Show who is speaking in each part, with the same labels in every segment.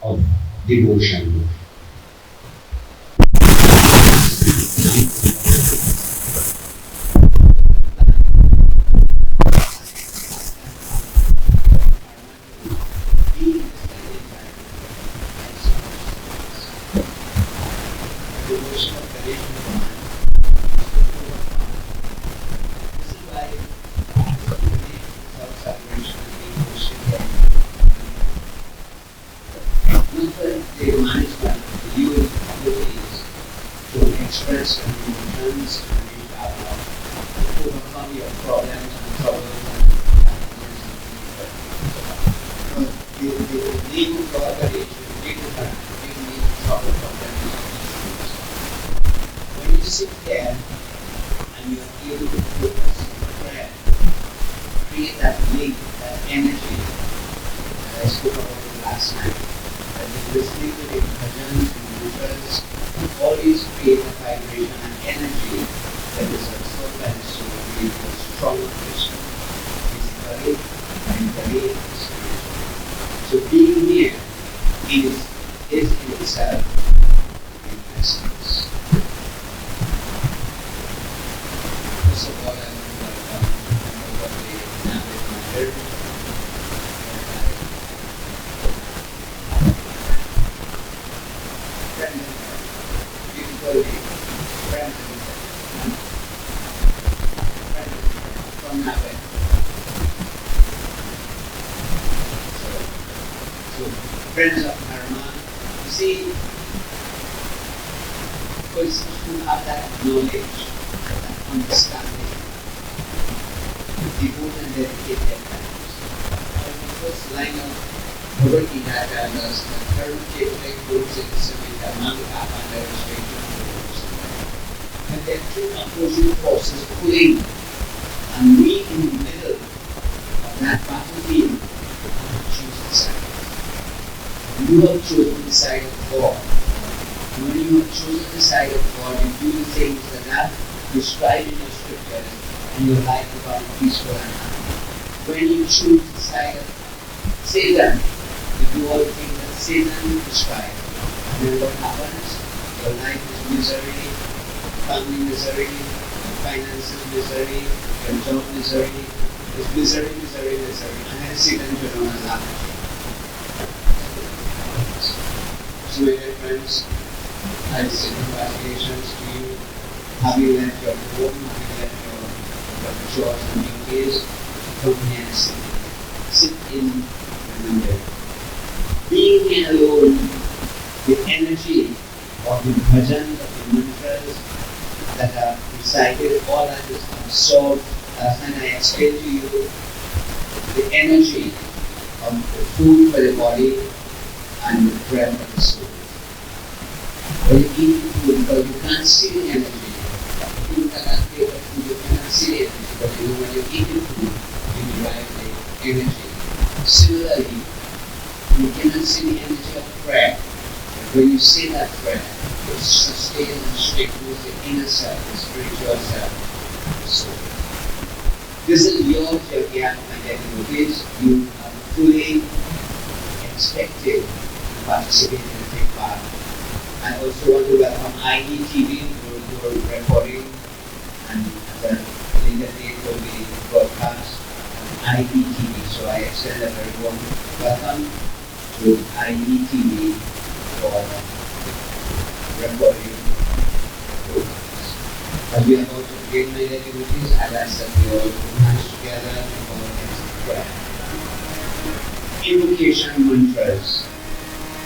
Speaker 1: of devotion.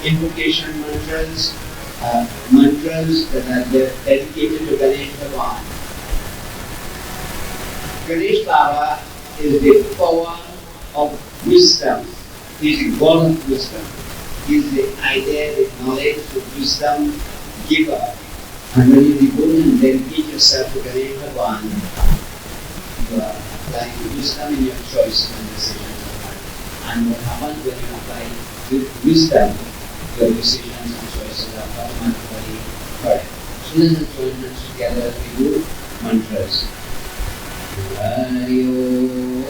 Speaker 1: Invocation mantras, mantras that are dedicated to Ganesh Bhagavan. Ganesh Baba is the power of wisdom. He is the God of wisdom. He is the idea, the knowledge, the wisdom giver. And when you devote and dedicate yourself to Ganesh Bhagavan, you are applying wisdom in your choices and decisions of life. And what happens when you apply wisdom, your decisions and choices are automatically correct. So let us join hands together as we do mantras. Hari Om,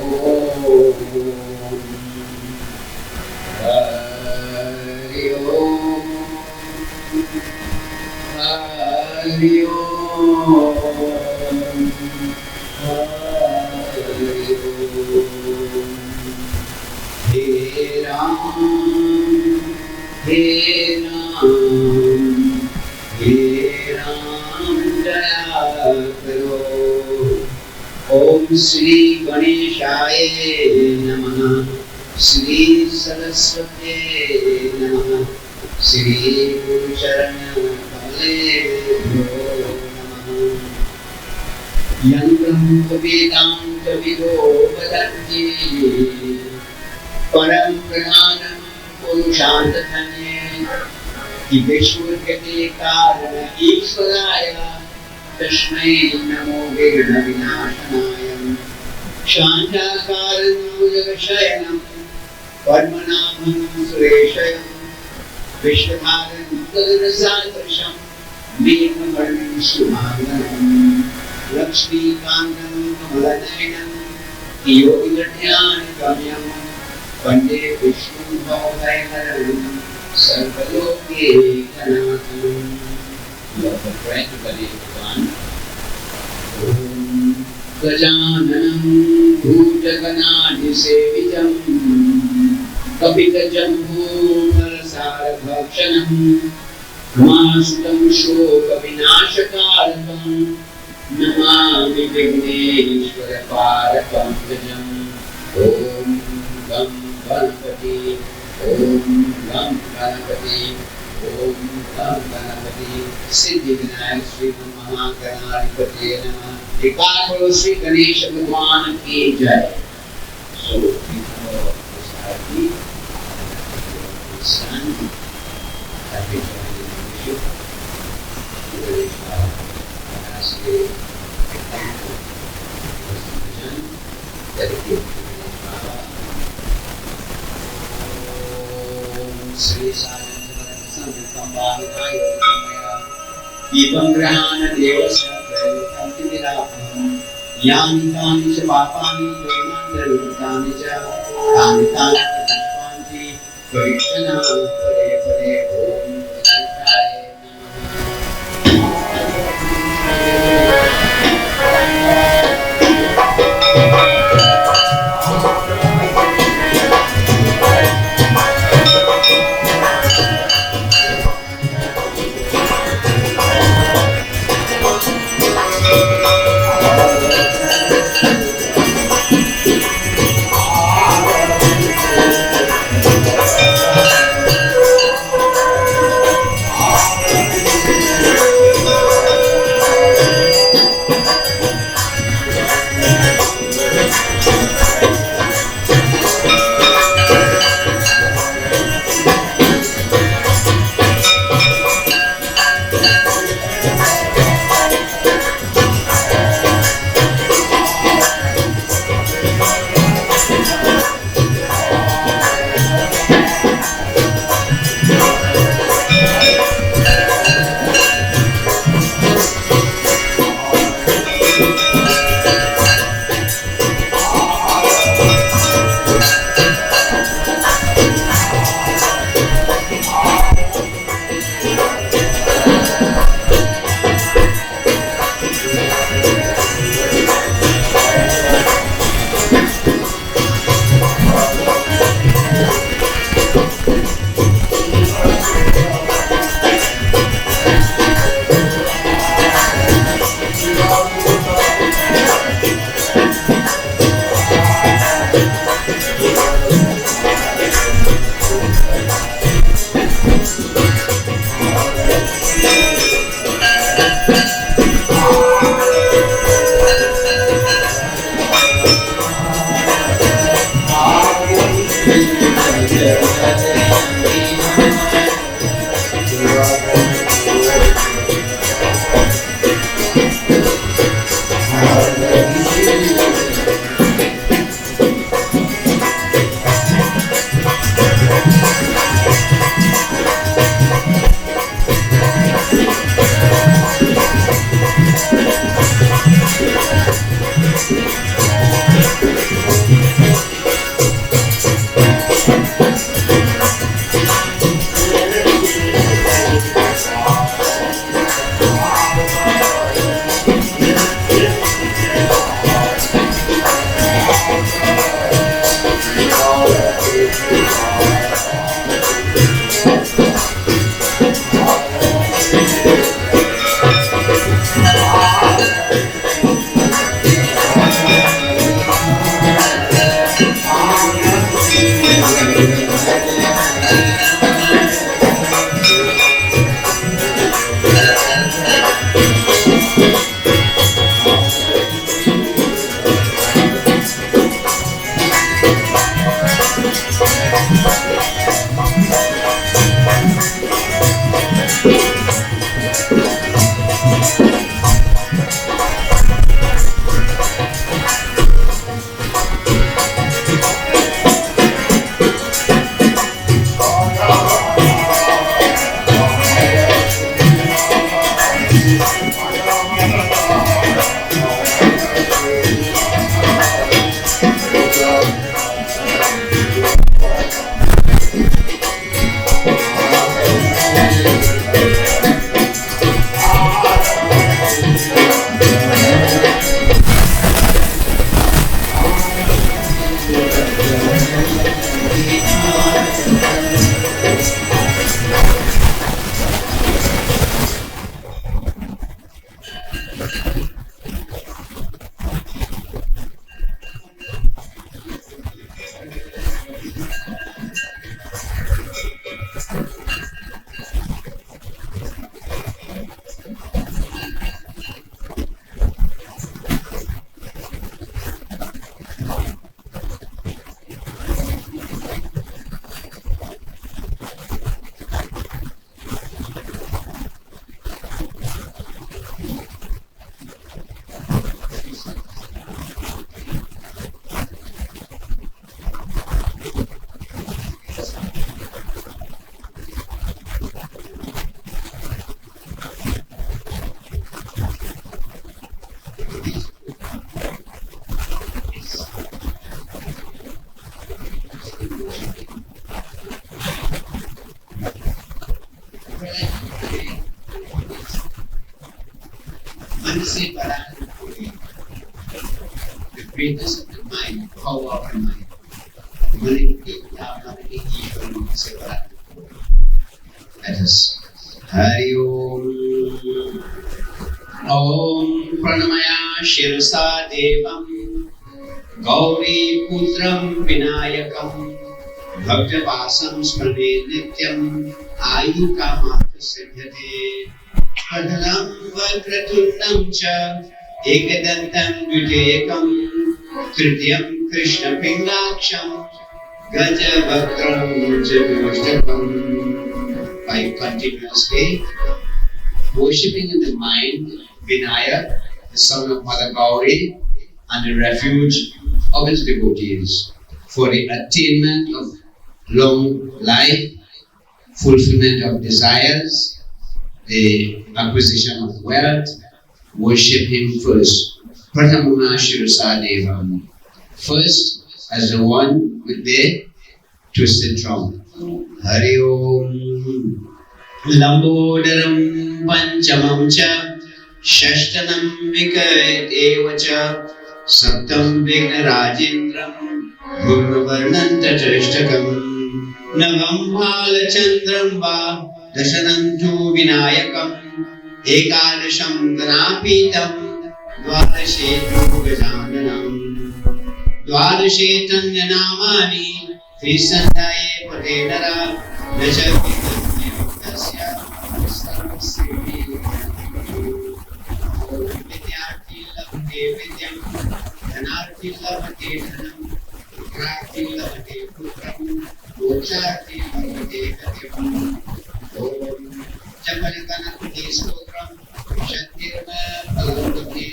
Speaker 1: Hari Shri गणेशाय नमः। श्री सरस्वते नमः। श्री गुरुचरण कमलेभ्यो नमः। यन्त्रं वेदान्त विदो वदन्ति परं प्रधानं पुरुषार्थधन्ये विश्वगते कारण ईश्वराय तस्मै नमो विघ्नविनाशनाय। शान्ताकारं भुजगशयनं पद्मनाभं सुरेशं विश्वधारं तदरसादृशं मेघवर्णं शुभाङ्गं लक्ष्मीकान्तं कमलनयनं योगिध्यानगम्यं वन्दे विष्णुं भवभयहरं सर्वलोकैकनाथं। practically one. Gajananam bhujaganadisevitam kapitajambhu narasaravabhakshanam mastam shoka vinashakarakam namami vigneshwara parapankajam. Om Gam Ganapati, Om Gam Ganapati, Om Gam Ganapati, Siddhi Vinayak Sri Mahaganaधिपति नमः। एकार बोलो श्री गणेश भगवान की जय। So before we start the sun, happy joining the worship. We will ask you thank you for the vision dedicated to Baba. Sri Sajan Samvitambhavinayo Kamaya Devam Grahana Devasya Kanti Virapam Yani Kani Cha Papani Devamandalutani Cha Kani Kani Pushpanti Parikshana Pare Pare Om Shivaya The greatness of the mind, power of the mind. Let us. Hari Om. Om Pranamaya Shirsa Devam Gauri Putram Vinayakam Bhaktavasam Smrane Nityam Ayukamartha Siddhate Padalam Vakratundam Cha Ekadantam Dviteyakam Tritiyam Krishna Pingaksham Gaja Bhakram Chatustakam. By continuously worshipping in the mind Vinaya, the son of Mother Gauri, and the refuge of its devotees for the attainment of long life, fulfillment of desires, the acquisition of wealth. Worship him first. Pratamuna Shirasa Devam. First, as the one with the twisted trunk. Hari Om. Lambodaram Panchamam Cha Shashtanam Vikayat Evacha Saptam Vigna Rajendram Gurvarnan Tatashtakam Navam Bhala Chandram Va Dashanantu Vinayakam Ekadasham Ganapitam Dvadashetu Gajananam Dvadashetanya Namani Trisandaye Patedara Nachavitam Vidyarthi Lavate Vidyam Dhanarthi Lavate Dhanam Vikrarthi Lavate Putram Mocharthi Lavate Gatyam Om Jamalganapati Stotram Shantirma Palavate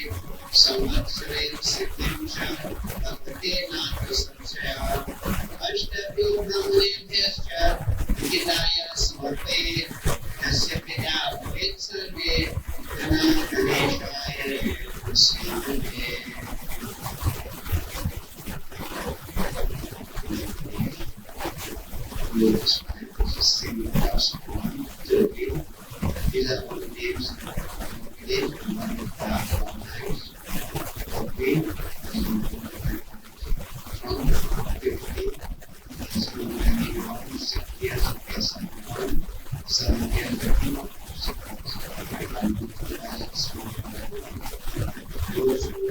Speaker 1: Samvatsare Siddhim Sha Bhakate Naka Samsaya Ashtabhu Brahmanebhyascha Gitaya Samarpe Nasya Pida Bhavet Sarve Gana Ganeshaya Sivate. These are all the names of one of the lives. Okay? From 50, so many of 6 years of person, 7 years of those who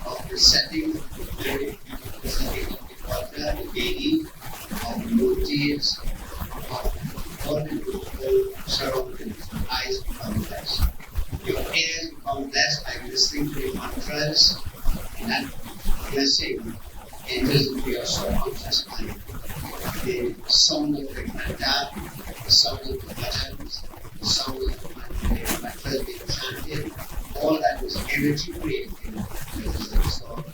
Speaker 1: Of the setting, very beautiful setting of the water, the baby, of the motives, of all the beautiful surroundings. Eyes become blessed. Your ears become blessed by listening to the mantras, and that blessing enters into your subconscious mind. The sound of the mantra, the sound of the bhajans, the sound of the mantras being chanted, all that is energy creating is absorbed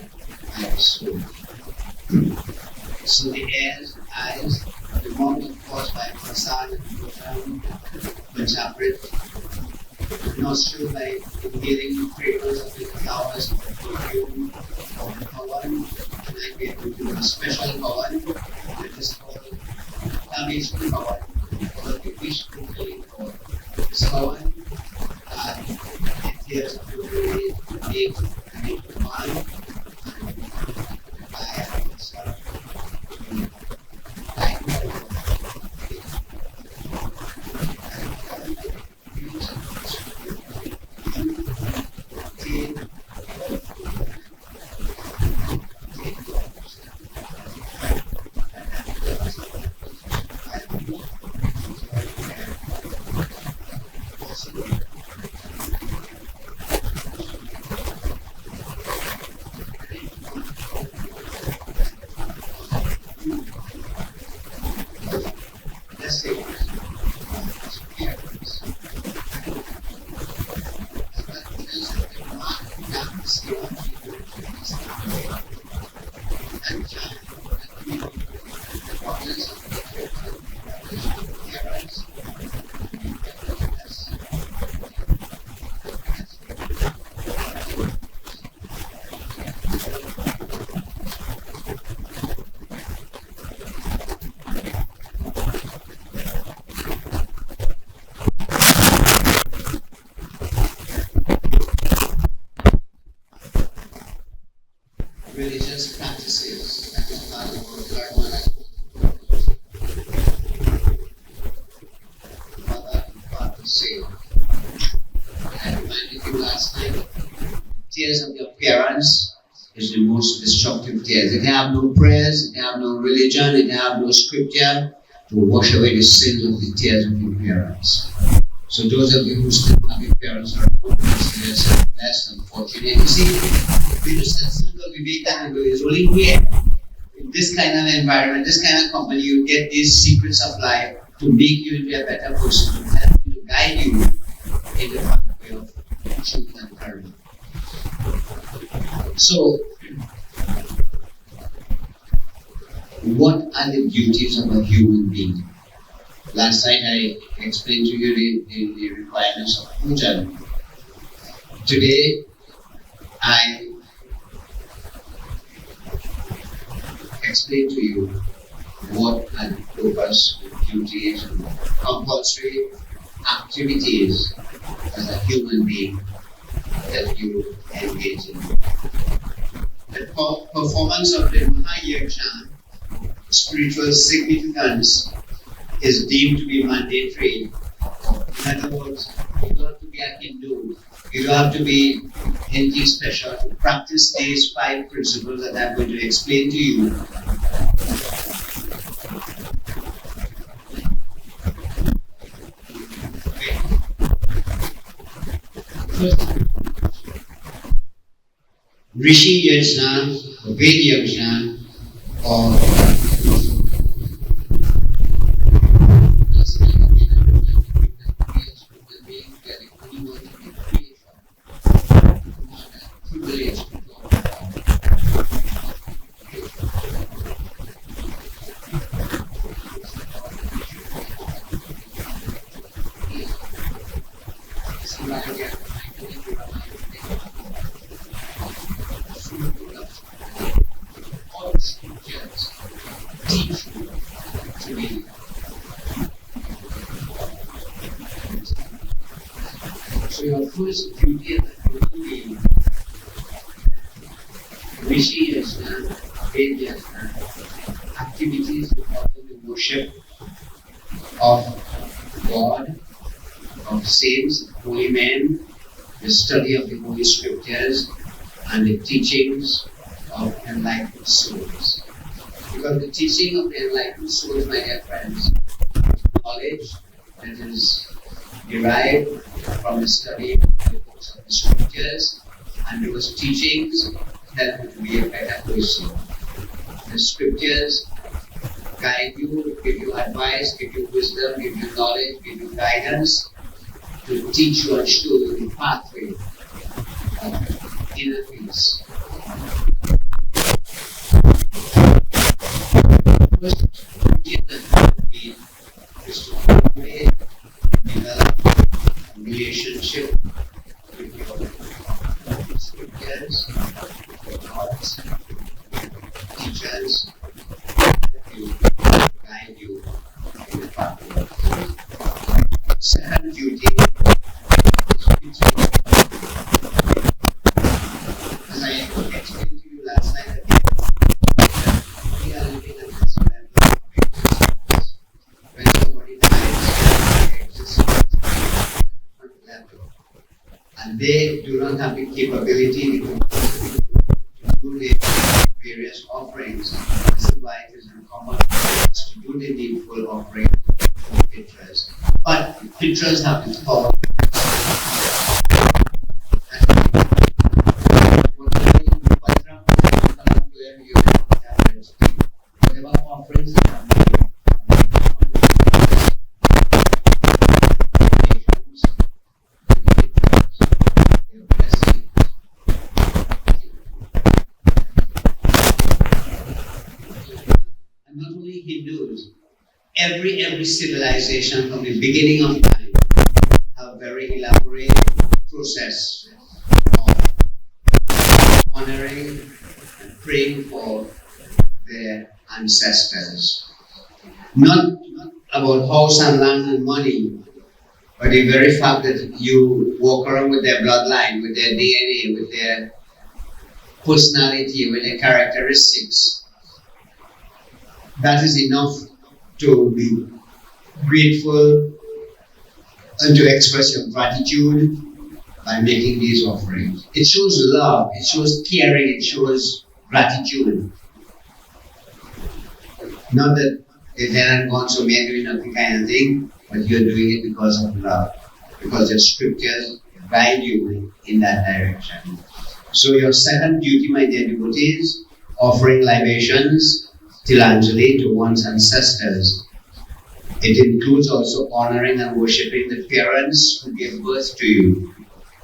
Speaker 1: by the soul. So the ears, the eyes, the moment caused by prasad and Buchoon, Punjabrit, nostril by inhaling the fragrance of the flowers of the perfume of the kawan, and I be able to do a special kawan that is called Ganesh kawan, or the wish fulfilling kawan. This kawan appears to be big and one by itself. Religious practices that is part of Mother say. I reminded you last night, tears of your parents is the most destructive tears. If they have no prayers, if they have no religion, if they have no scripture to wash away the sins of the tears of your parents. So those of you who still have your parents are considered blessed and fortunate. You see, the satsang of Vivekananda is only here. In this kind of environment, this kind of company, you get these secrets of life to make you into a better person, to help you, to guide you in the pathway of truth and karma. So, what are the duties of a human being? Last night I explained to you the requirements of puja. Today I explain to you what are the purpose, duties, and compulsory activities as a human being that you engage in. The performance of the Mahayajna, spiritual significance, is deemed to be mandatory. In other words, you don't have to be a Hindu. You don't have to be anything special to practice these 5 principles that I'm going to explain to you. First, Rishi Yajna, Videography, or all the scriptures teach you to be. So your first duty as a human being, Rishi Yasna, Ved Yasna, activities involving the worship of God, of saints, holy men, the study of the Holy Scriptures, and the teachings of enlightened souls. Because the teaching of the enlightened souls, my dear friends, is knowledge that is derived from the study of the books of the Scriptures, and those teachings help you to be a better person. The Scriptures guide you, give you advice, give you wisdom, give you knowledge, give you guidance, to teach you and show you the pathway of inner peace. First, we is to cultivate, develop a relationship with your scriptures, your gods, teachers, to guide you in the pathway. Second duty is as I explained to you last night, we are living at this level of existence. When somebody dies, they exist at a different level. And they do not have the capability to do the various offerings. This is why it is incumbent on us to do the needful offering for pitras. But the pitras have this power. Whatever offerings they have made, and not only Hindus, every civilization from the beginning of time have very elaborate process of honoring and praying for their ancestors. Not about house and land and money, but the very fact that you walk around with their bloodline, with their DNA, with their personality, with their characteristics. That is enough to be grateful and to express your gratitude by making these offerings. It shows love, it shows caring, it shows gratitude. Not that they then and gone, so we are doing nothing kind of thing, but you're doing it because of love, because the scriptures guide you in that direction. So your second duty, my dear devotees, offering libations, tilanjali to one's ancestors. It includes also honoring and worshipping the parents who gave birth to you,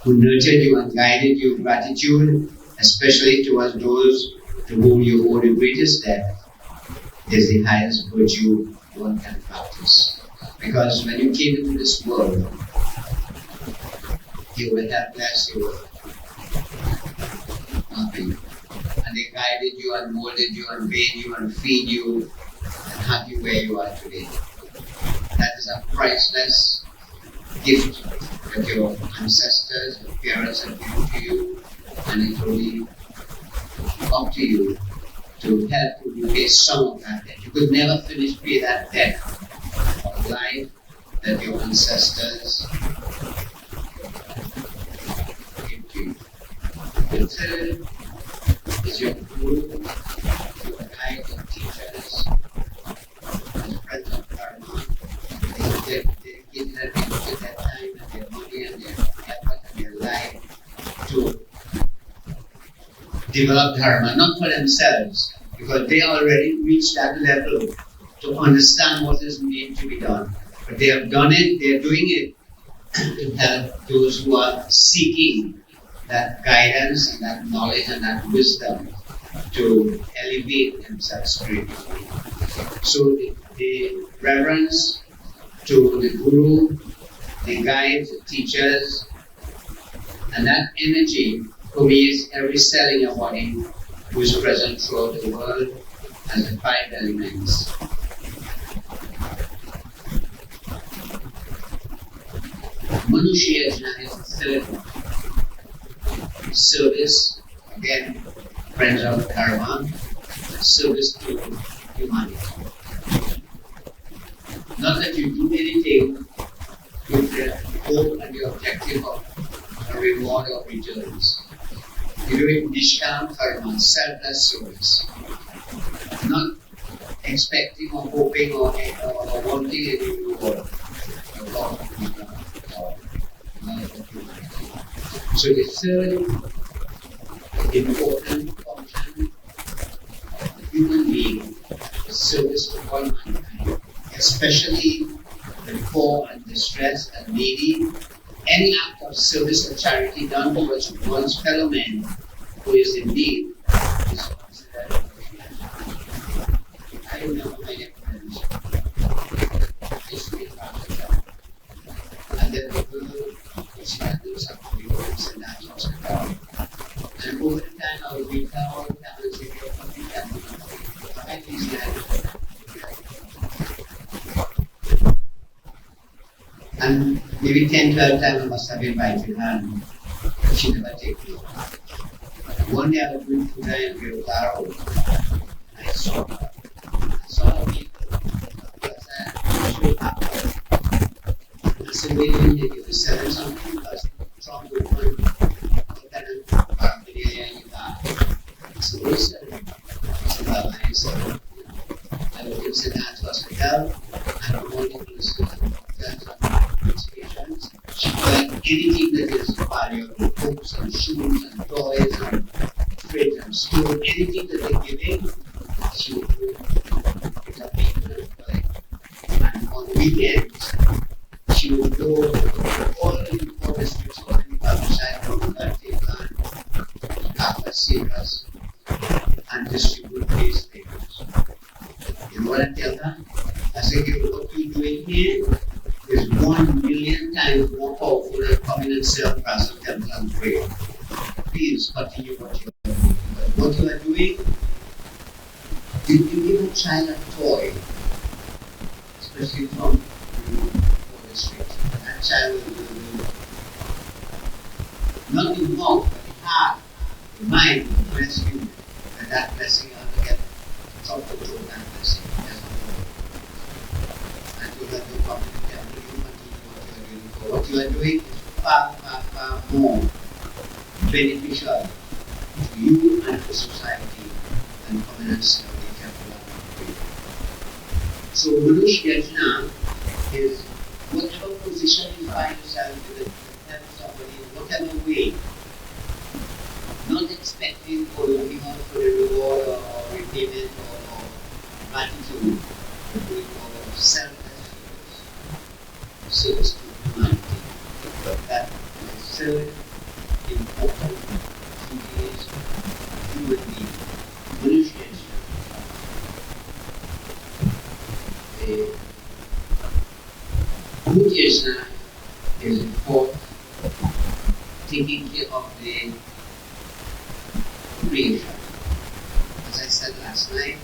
Speaker 1: who nurtured you and guided you. Gratitude, especially towards those to whom you owe the greatest debt, is the highest virtue one can practice. Because when you came into this world, you were helpless, you were nothing. And they guided you and molded you and bathed you and feed you and had you where you are today. That is a priceless gift that your ancestors, your parents have given to you, and it will be up to you to help you pay some of that debt. You could never finish pay that debt of life that your ancestors gave to you. The third is your guru, your guide, your teachers, your friends of Dharma. They dedicated their time and their money and their effort and their life to develop Dharma, not for themselves, because they already reached that level to understand what is needed to be done. But they have done it, they are doing it to help those who are seeking that guidance and that knowledge and that wisdom to elevate themselves spiritually. So the reverence to the guru, the guides, the teachers, And that energy permeates every cell in your body, which is present throughout the world as the five elements. Manushya is the third service, again, friends of karma, service to humanity. Not that you do anything with the hope and the objective of a reward or returns. You do it nishkam karma, selfless service. Not expecting or hoping or wanting any reward. So the third important function of the human being is service to all mankind, especially the poor and distressed and needy. Any act of service or charity done towards one's fellow man who is in need is considered. I remember my friends. And then the girl was trying to do something in that hospital. And over the time I would be all the time and say, at least that. And maybe 10, 12 times I must have invited her and she never take me. One day I was doing food in Videography. I saw her. I saw her people. Because I showed up. I said, wait a minute, you were selling something because from the one, what kind of family you got? I said, what is it? I said, well, I said, I was in St. Anne's Hospital and I'm going to do patients. She collect anything that is valuable, books and shoes and toys and fridge and stove, anything that they give in, she would do it up and collect. And on weekends, she would go all the districts, all the countryside, from the and Kappa Sierras and distribute these papers. You know what I tell her? I say, what you're doing here is 1 million times more powerful than coming and serve Pastor Temple and pray. Please continue what you are doing. What you are doing, you give a child a toy, especially from the streets. That child will not the mouth, but the heart, the mind will bless you. And that blessing you have to get from the throat and blessing. And you have to come to the temple, you continue what you are doing. What you are doing is far, far, far more beneficial to you and to society than coming and serve the temple and pray. So Manushya Yajna is whatever position you find yourself in, help somebody in whatever way, not expecting or looking out for a reward or repayment or gratitude, but doing all of selfless service to humanity. That is the third important duty is human being. Manushya Yajna. Good Yajna is the fourth, taking care of the creation. As I said last night,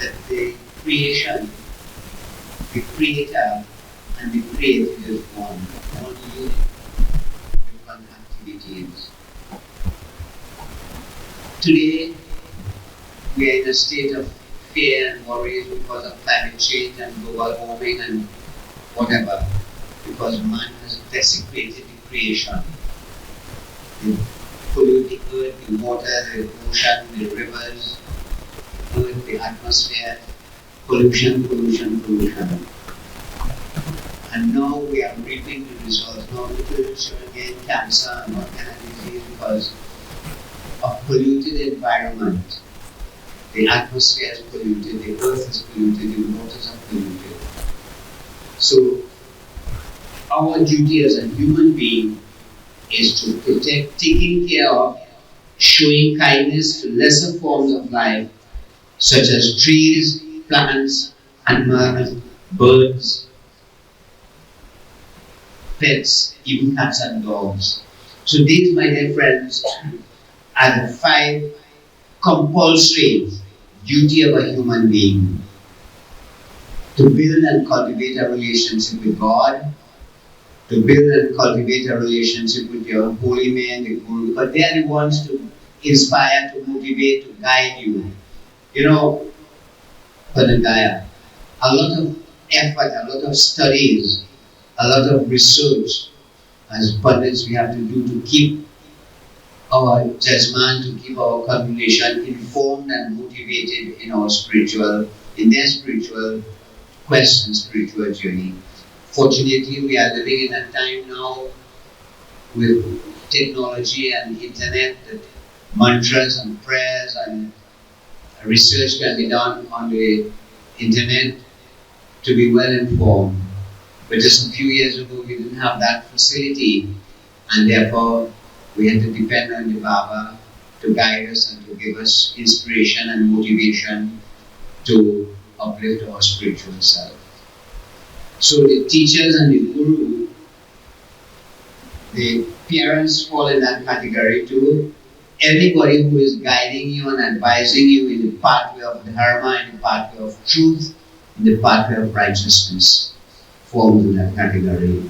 Speaker 1: that the creation, the creator and the created is one unit with one activities. Today, we are in a state of fear and worries because of climate change and global warming and whatever, because man has desecrated the creation. They pollute the earth, the water, the ocean, the rivers, earth, the atmosphere, pollution. And now we are reaping the results. Now people show again cancer and what kind of disease because of polluted environment. The atmosphere is polluted, the earth is polluted, the waters are polluted. So our duty as a human being is to protect, taking care of, showing kindness to lesser forms of life, such as trees, plants, animals, birds, pets, even cats and dogs. So these, my dear friends, are the 5 compulsory duty of a human being: to build and cultivate a relationship with God, to build and cultivate a relationship with your holy men, the guru, but they are the ones to inspire, to motivate, to guide you. You know, Padagaya, a lot of effort, a lot of studies, a lot of research as pundits we have to do to keep our judgment, to keep our congregation informed and motivated in their spiritual quest and spiritual journey. Fortunately, we are living in a time now with technology and internet that mantras and prayers and research can be done on the internet to be well informed. But just a few years ago, we didn't have that facility, and therefore we had to depend on the Baba to guide us and to give us inspiration and motivation to uplift our spiritual self. So the teachers and the guru, the parents fall in that category too. Everybody who is guiding you and advising you in the pathway of dharma, in the pathway of truth, in the pathway of righteousness, falls in that category.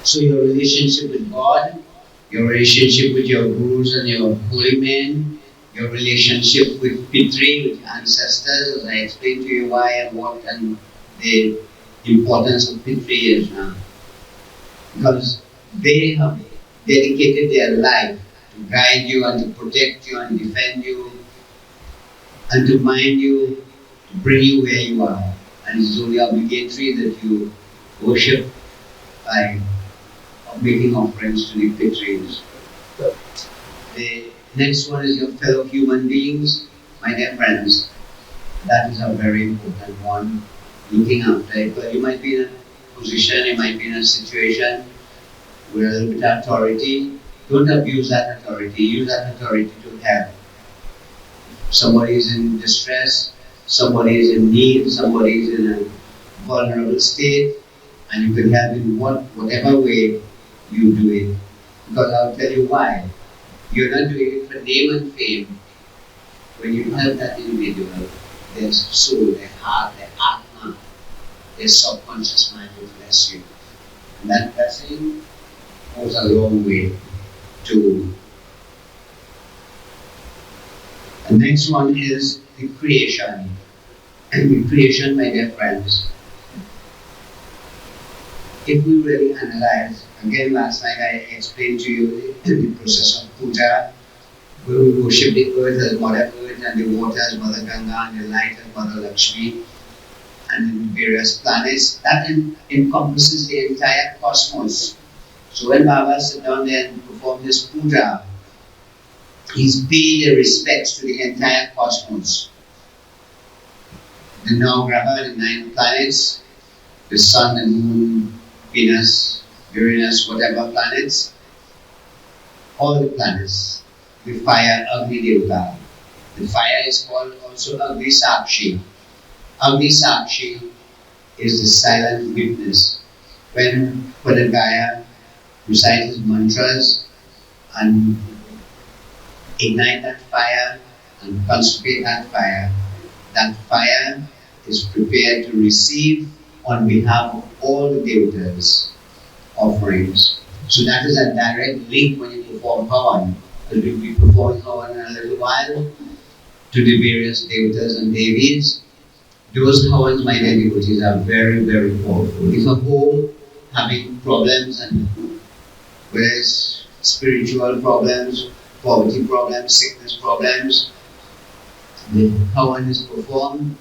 Speaker 1: So your relationship with God, your relationship with your gurus and your holy men, your relationship with Pitri, with ancestors, as I explained to you why and what and the importance of Pitri is now. Because they have dedicated their life to guide you and to protect you and defend you and to mind you, to bring you where you are. And it's only obligatory that you worship by making offerings to the Pitris. The next one is your fellow human beings, my dear friends. That is a very important one. Looking after it. But you might be in a position, you might be in a situation with a little bit of authority. Don't abuse that authority. Use that authority to help. Somebody is in distress, somebody is in need, somebody is in a vulnerable state, and you can help in whatever way you do it. Because I'll tell you why. You're not doing it for name and fame. When you help that individual, their soul, their heart, their atma, their subconscious mind will bless you. And that blessing goes a long way to. The next one is the creation. And the creation, my dear friends, if we really analyze, again last night I explained to you the process of puja, where we worship the earth as Mother Earth and the water as Mother Ganga and the light as Mother Lakshmi and the various planets. That encompasses the entire cosmos. So when Baba sat down there and performed this puja, he's paying the respects to the entire cosmos. The Navagraha, the 9 planets, the sun, the moon, Venus, Uranus, whatever planets, all the planets, the fire, Agni Devata. The fire is called also Agni Sakshi. Agni Sakshi is the silent witness. When Padagaya recites his mantras and ignite that fire and consecrate that fire is prepared to receive on behalf of all the devatas offerings. So that is a direct link when you perform Havan. We'll be performing Havan in a little while to the various devatas and devis. Those Havans, my dear devotees, are very, very powerful. If a home having problems, and whether it's spiritual problems, poverty problems, sickness problems, the Havan is performed,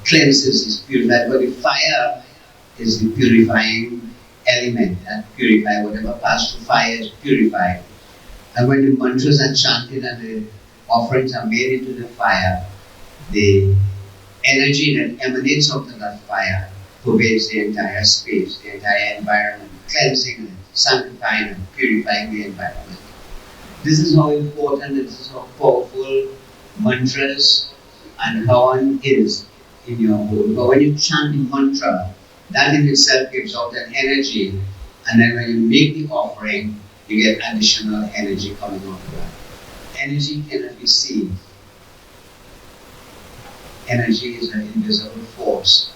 Speaker 1: cleanses, is purified, but the fire is the purifying element that purifies whatever passed through fire is purified. And when the mantras are chanted and the offerings are made into the fire, the energy that emanates out of that fire pervades the entire space, the entire environment, cleansing and sanctifying and purifying the environment. This is how important, this is how powerful mantras and Havan is in your home. But when you chant the mantra, that in itself gives out an energy And then when you make the offering, you get additional energy coming out of that. Energy cannot be seen. Energy is an invisible force.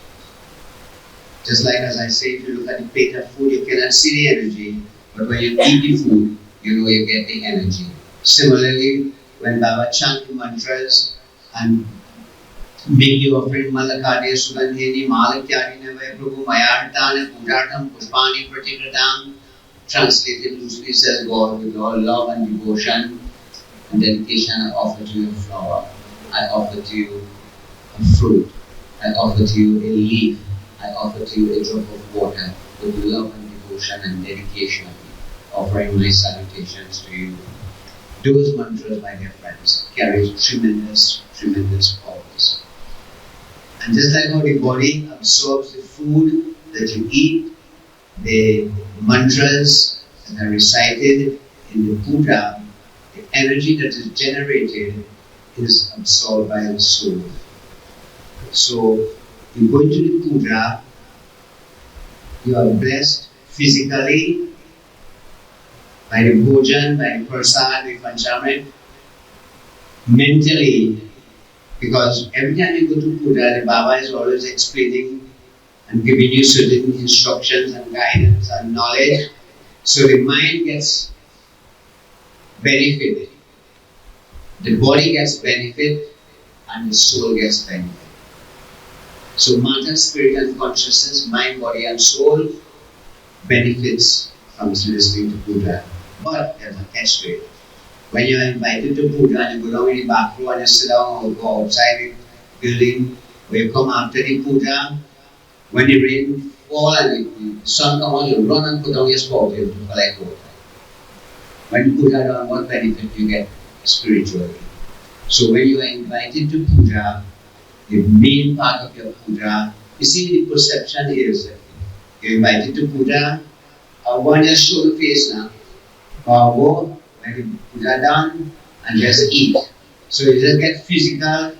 Speaker 1: Just like as I say, if you look at the plate of food, you cannot see the energy, but when you eat the food, you know you get the energy. Similarly, when Baba chant the mantras and make the offering, Malakade Sugandhini Malakyari Navai Prabhu Mayartana Pujatam Pushpani Pratikritam, translated loosely says God, with all love and devotion and dedication, I offer to you a flower, I offer to you a fruit, I offer to you a leaf, I offer to you a drop of water, with love and devotion and dedication, offering my salutations to you. Those mantras, my dear friends, carry tremendous, tremendous powers. And just like how the body absorbs the food that you eat, the mantras that are recited in the puja, the energy that is generated is absorbed by the soul. So, you go into the puja, you are blessed physically by the bhojan, by the prasad, the panchamrit, mentally, because every time you go to puja, the Baba is always explaining and giving you certain instructions and guidance and knowledge. So the mind gets benefit, the body gets benefit, and the soul gets benefit. So matter, spirit and consciousness, mind, body and soul benefits from listening to puja. But there's a catch to it. When you are invited to puja and you go down in the back row and you sit down or go outside the building, where you come after the puja, when the rain falls and the sun comes on, you run and put down your spout to collect water. When you puja down, what benefit you get spiritually? So when you are invited to puja, the main part of your puja, you see the perception is, you're invited to puja, one just show the face now, or go, when the puja done, and just eat. So you just get physical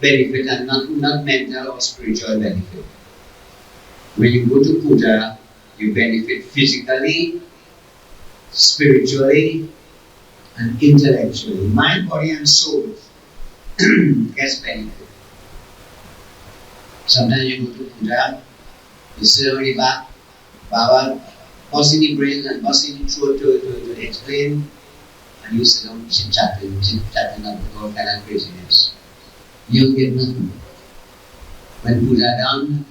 Speaker 1: benefit and not mental or spiritual benefit. When you go to puja, you benefit physically, spiritually, and intellectually. Mind, body, and soul gets benefit. Sometimes you go to puja, you sit on the back, Baba busting the brain and busting the throat to explain, and you sit down chit-chatting about all kind of craziness. You get nothing. When puja done,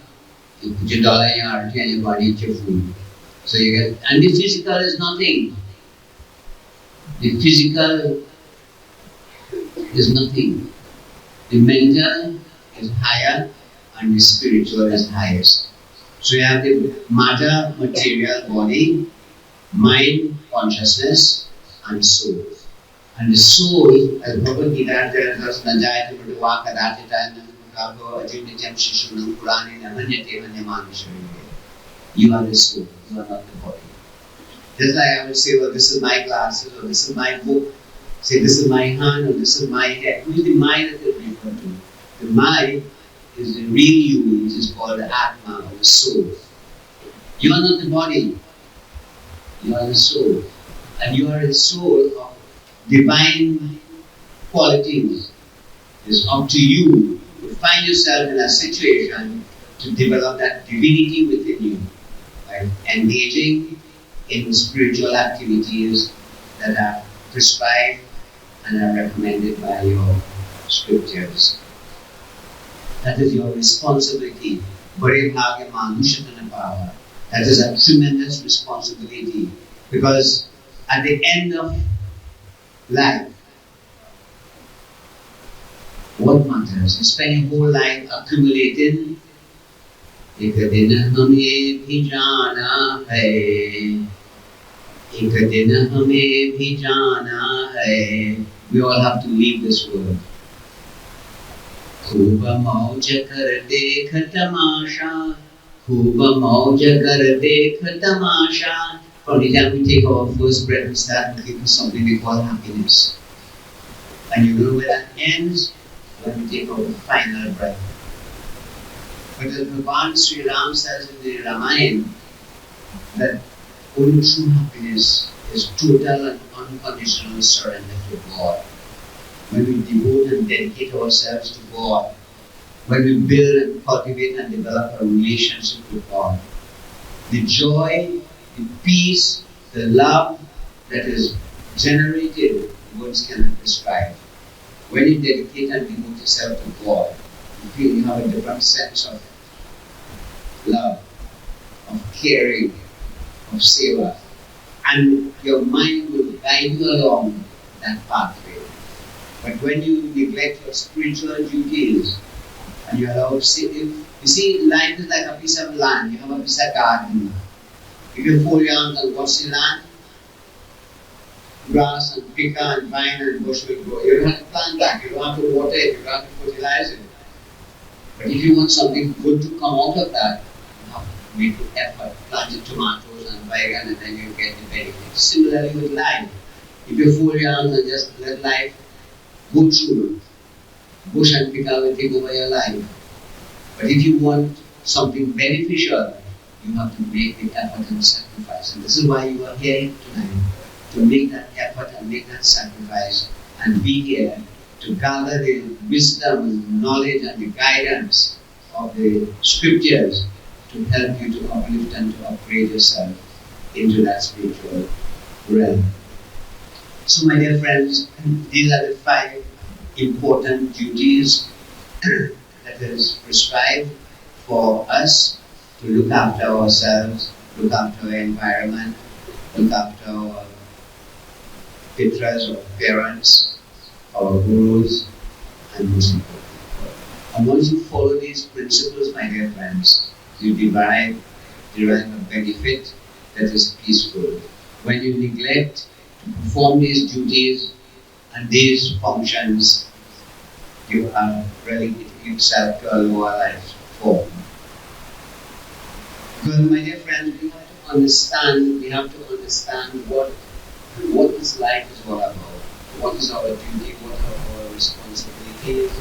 Speaker 1: you put your dollar in your artery and you go and eat your food. So you get, and the physical is nothing. The physical is nothing. The mental is higher and the spiritual is highest. So you have the matter, material, body, mind, consciousness, and soul. And the soul, as Bhagavad Gita tells us, Najayati Vatuva Kadatita Namukabo Ajinityam Shishunam Purani Namanyate Manyamanusharine. You are the soul, you are not the body. Just like I would say, well, this is my glasses, or this is my book, say this is my hand, or this is my head. Who is the mind that they refer to? The mind is the real you, which is called the Atma, or the soul. You are not the body, you are the soul. And you are a soul of divine qualities. It's up to you to find yourself in a situation to develop that divinity within you by engaging in spiritual activities that are prescribed and are recommended by your scriptures. That is your responsibility. That is a tremendous responsibility, because at the end of life, what matters? You spend your whole life accumulating. एक दिन हमें भी जाना है, एक दिन हमें भी जाना है. We all have to leave this world. खूब मौज कर देख तमाशा, खूब मौज कर देख तमाशा. From the time we take our first breath, we start looking for something we call happiness. And you know where that ends? When we take our final breath. But as Bhagwan Sri Ram says in the Ramayana, that only true happiness is total and unconditional surrender to God. When we devote and dedicate ourselves to God, when we build and cultivate and develop a relationship with God, the joy, the peace, the love that is generated, words cannot describe. When you dedicate and devote yourself to God, you feel you have a different sense of love, of caring, of seva, and your mind will guide you along that pathway. But when you neglect your spiritual duties and you allow, you see, life is like a piece of land. You have a piece of garden. If you fold your arms and watch the land, grass and picker and vine and bush will grow. You don't have to plant that. You don't have to water it. You don't have to fertilize it. But if you want something good to come out of that, you have to make the effort. Plant tomatoes and bagan, and then you get the benefit. Similarly with life. If you fold your arms and just let life go through, bush and picker will take over your life. But if you want something beneficial, you have to make the effort and sacrifice. And this is why you are here tonight, to make that effort and make that sacrifice and be here to gather the wisdom and knowledge and the guidance of the scriptures to help you to uplift and to upgrade yourself into that spiritual realm. So my dear friends, these are the 5 important duties that is prescribed for us to look after ourselves, look after our environment, look after our pitras or parents, our gurus, and most important. And once you follow these principles, my dear friends, you derive a benefit that is peaceful. When you neglect to perform these duties and these functions, you are relegating yourself to a lower life form. Because my dear friends, we have to understand what this life is all about. What is our duty, what are our responsibilities,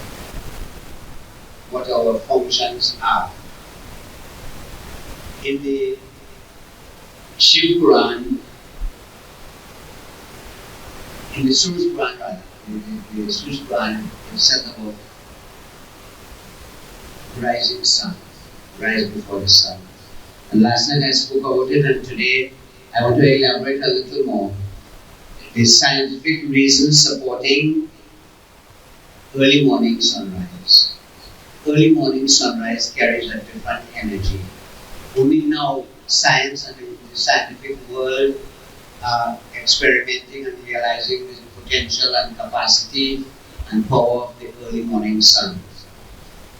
Speaker 1: what our functions are. In the Shiv Puran, in the Surah Puran rather, the Surah Puran is said about rising sun, rise before the sun. And last night I spoke about it, and today I want to elaborate a little more. The scientific reasons supporting early morning sunrise. Early morning sunrise carries a different energy. Only now science and the scientific world are experimenting and realizing the potential and capacity and power of the early morning sun.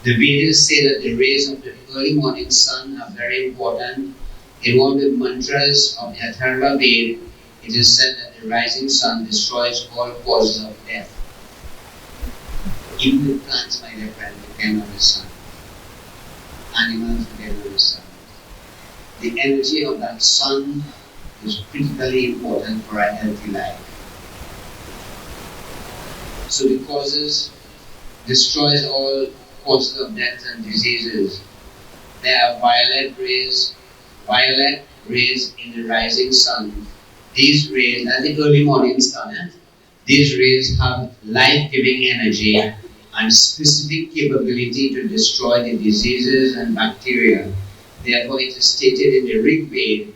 Speaker 1: The Vedas say that the rays of the early morning sun are very important. In one of the mantras of the Atharva Veda, it is said that the rising sun destroys all causes of death. Even the plants, my dear friend, depend on the sun. Animals depend on the sun. The energy of that sun is critically important for a healthy life. So the causes destroys all causes of death and diseases. There are violet rays in the rising sun. These rays, as the early morning sun, these rays have life-giving energy and specific capability to destroy the diseases and bacteria. Therefore, it is stated in the Rig Veda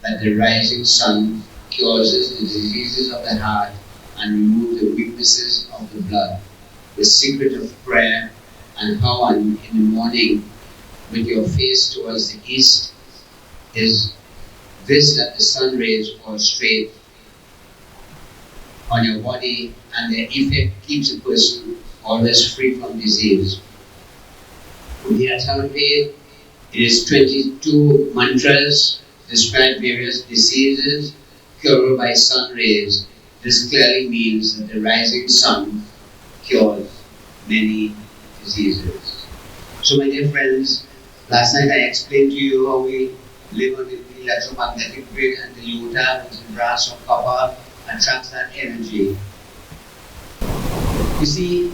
Speaker 1: that the rising sun cures the diseases of the heart and removes the weaknesses of the blood. The secret of prayer and Havan in the morning with your face towards the east is this, that the sun rays fall straight on your body and their effect keeps a person always free from disease. In the Atharva Veda, it is 22 mantras describe various diseases cured by sun rays. This clearly means that the rising sun cures many diseases. So my dear friends, last night I explained to you how we live on the electromagnetic grid and the yuta, which is brass or copper, attracts that energy. You see,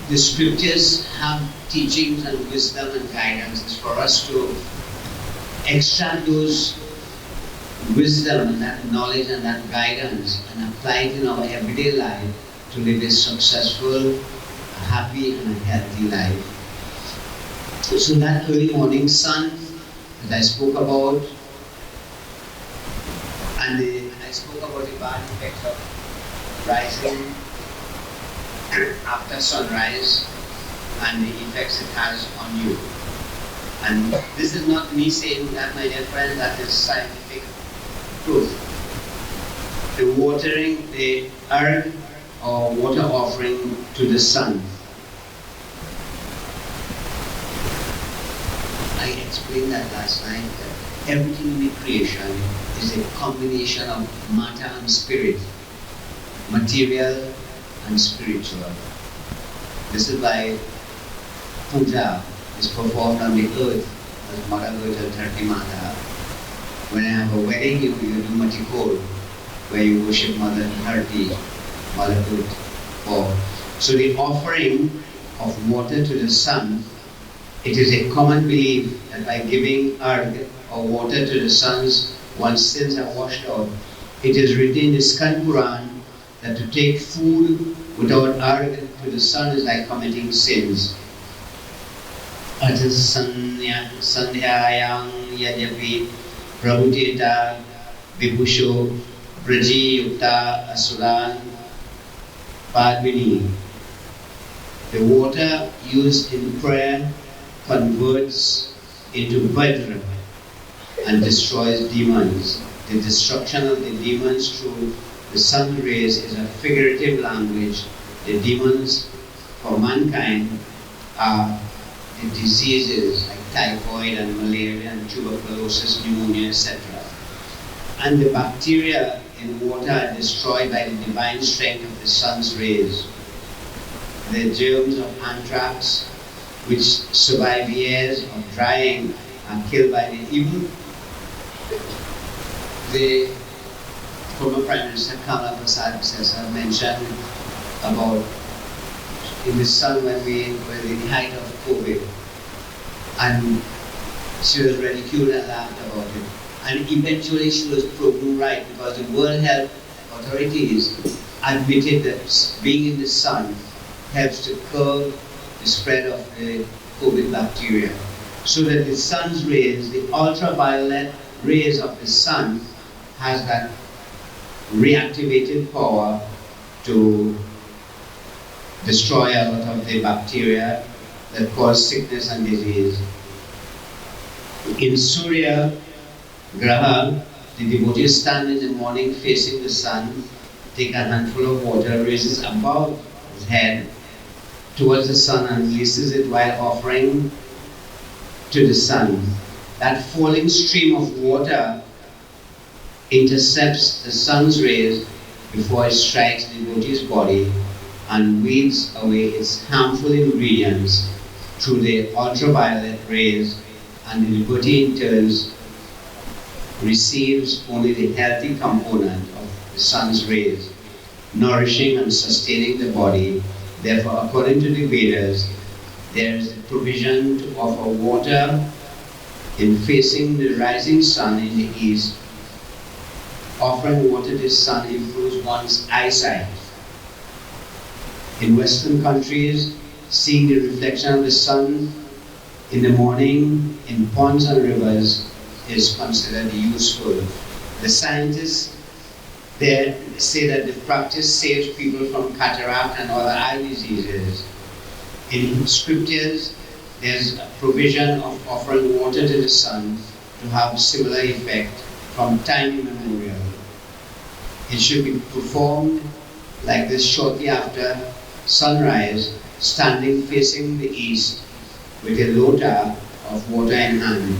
Speaker 1: the scriptures have teachings and wisdom and guidance for us to extract those wisdom and that knowledge and that guidance and apply it in our everyday life to live a successful, a happy and a healthy life. So that early morning sun that I spoke about, and I spoke about the bad effects of rising after sunrise and the effects it has on you. And this is not me saying that, my dear friend, that is scientific proof. The watering, the earth or water offering to the sun. I explained that last night, that everything in the creation is a combination of matter and spirit, material and spiritual. This is why puja is performed on the earth as Mother Earth and Dharti Mata. When I have a wedding, you do Matikol, where you worship Mother Dharti, Mother Earth. So the offering of water to the sun, it is a common belief that by giving earth or water to the suns, one's sins are washed out. It is written in the Skand Puran that to take food without earth to the sun is like committing sins. Atas sandhyayang yadyapi prabhuteta vibhusho braji yukta asuran padvini. The water used in prayer converts into Vajra and destroys demons. The destruction of the demons through the sun rays is a figurative language. The demons for mankind are the diseases like typhoid and malaria and tuberculosis, pneumonia, etc. And the bacteria in water are destroyed by the divine strength of the sun's rays. The germs of anthrax, which survive years of drying, are killed by the even. The former Prime Minister Kamala Prasad mentioned about in the sun when we were in the height of COVID, and she was ridiculed and laughed about it. And eventually she was proven right, because the World Health authorities admitted that being in the sun helps to curb the spread of the COVID bacteria. So that the sun's rays, the ultraviolet rays of the sun, has that reactivated power to destroy a lot of the bacteria that cause sickness and disease. In Surya Graha, the devotees stand in the morning facing the sun, take a handful of water, raises above his head towards the sun and releases it while offering to the sun. That falling stream of water intercepts the sun's rays before it strikes the devotee's body and weeds away its harmful ingredients through the ultraviolet rays, and the devotee in turn receives only the healthy component of the sun's rays, nourishing and sustaining the body. Therefore, according to the Vedas, there is the provision to offer water in facing the rising sun in the east. Offering water to the sun improves one's eyesight. In Western countries, seeing the reflection of the sun in the morning in ponds and rivers is considered useful. The scientists there say that the practice saves people from cataract and other eye diseases. In scriptures, there's a provision of offering water to the sun to have similar effect from time immemorial. It should be performed like this shortly after sunrise, standing facing the east with a lota of water in hand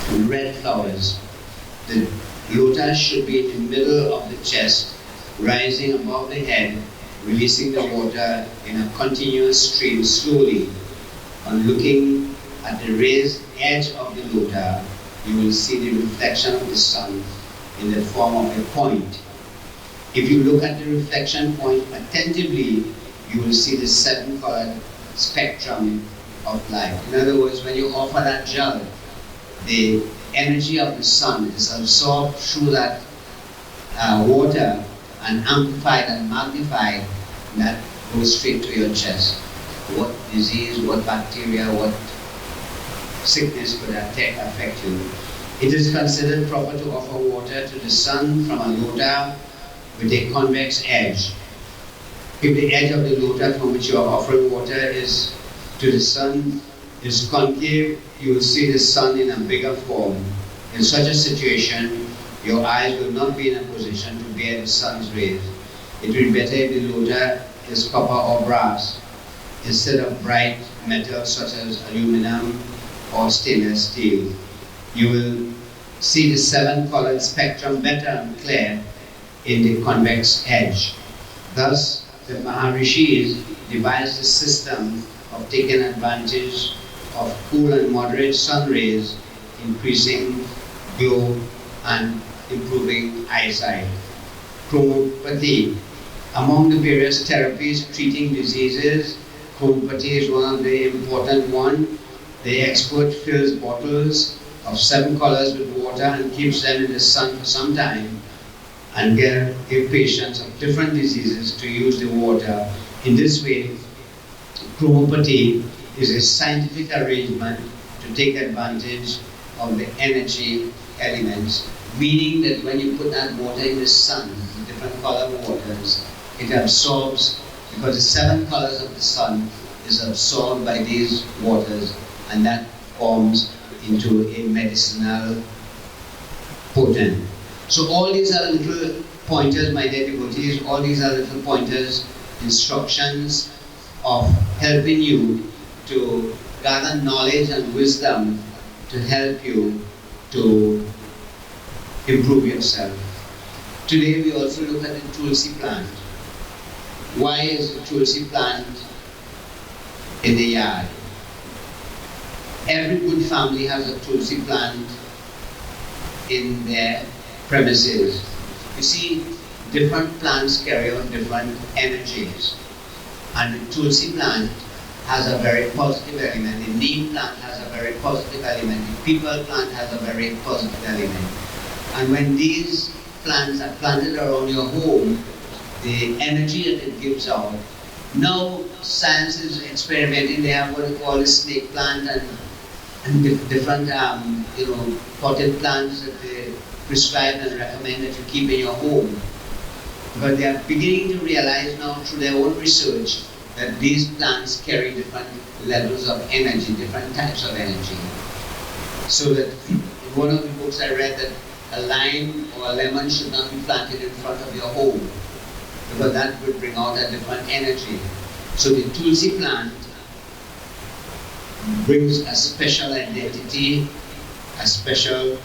Speaker 1: and red flowers. The lota should be in the middle of the chest, rising above the head, releasing the water in a continuous stream slowly. On looking at the raised edge of the lota, you will see the reflection of the sun in the form of a point. If you look at the reflection point attentively, you will see the seven-colored spectrum of light. In other words, when you offer that jal, the energy of the sun is absorbed through that water and amplified and magnified, that goes straight to your chest. What disease, what bacteria, what sickness could affect you. It is considered proper to offer water to the sun from a lota with a convex edge. If the edge of the lota from which you are offering water is to the sun is concave, you will see the sun in a bigger form. In such a situation, your eyes will not be in a position to bear the sun's rays. It will be better if the lota is copper or brass, instead of bright metal such as aluminum or stainless steel. You will see the 7-colored spectrum better and clear in the convex edge. Thus, the Maharishis devised a system of taking advantage of cool and moderate sun rays, increasing glow and improving eyesight. Chronopathy. Among the various therapies treating diseases, chronopathy is one of the important ones. The expert fills bottles of 7 colors with water and keeps them in the sun for some time, and give patients of different diseases to use the water. In this way, chronopathy is a scientific arrangement to take advantage of the energy elements, meaning that when you put that water in the sun, the different colored waters, it absorbs, because the 7 colors of the sun is absorbed by these waters, and that forms into a medicinal potent. So all these are little pointers, my dear devotees, all these are little pointers, instructions of helping you to gather knowledge and wisdom to help you to improve yourself. Today we also look at the Tulsi plant. Why is the Tulsi plant in the yard? Every good family has a Tulsi plant in their premises. You see, different plants carry on different energies. And the Tulsi plant has a very positive element. The neem plant has a very positive element. The people plant has a very positive element. And when these plants are planted around your home, the energy that it gives out, now science is experimenting. They have what they call a snake plant and different potted plants that they prescribe and recommend that you keep in your home. But they are beginning to realize now through their own research that these plants carry different levels of energy, different types of energy. So that in one of the books I read that a lime or a lemon should not be planted in front of your home, because that would bring out a different energy. So the Tulsi plant brings a special identity, a special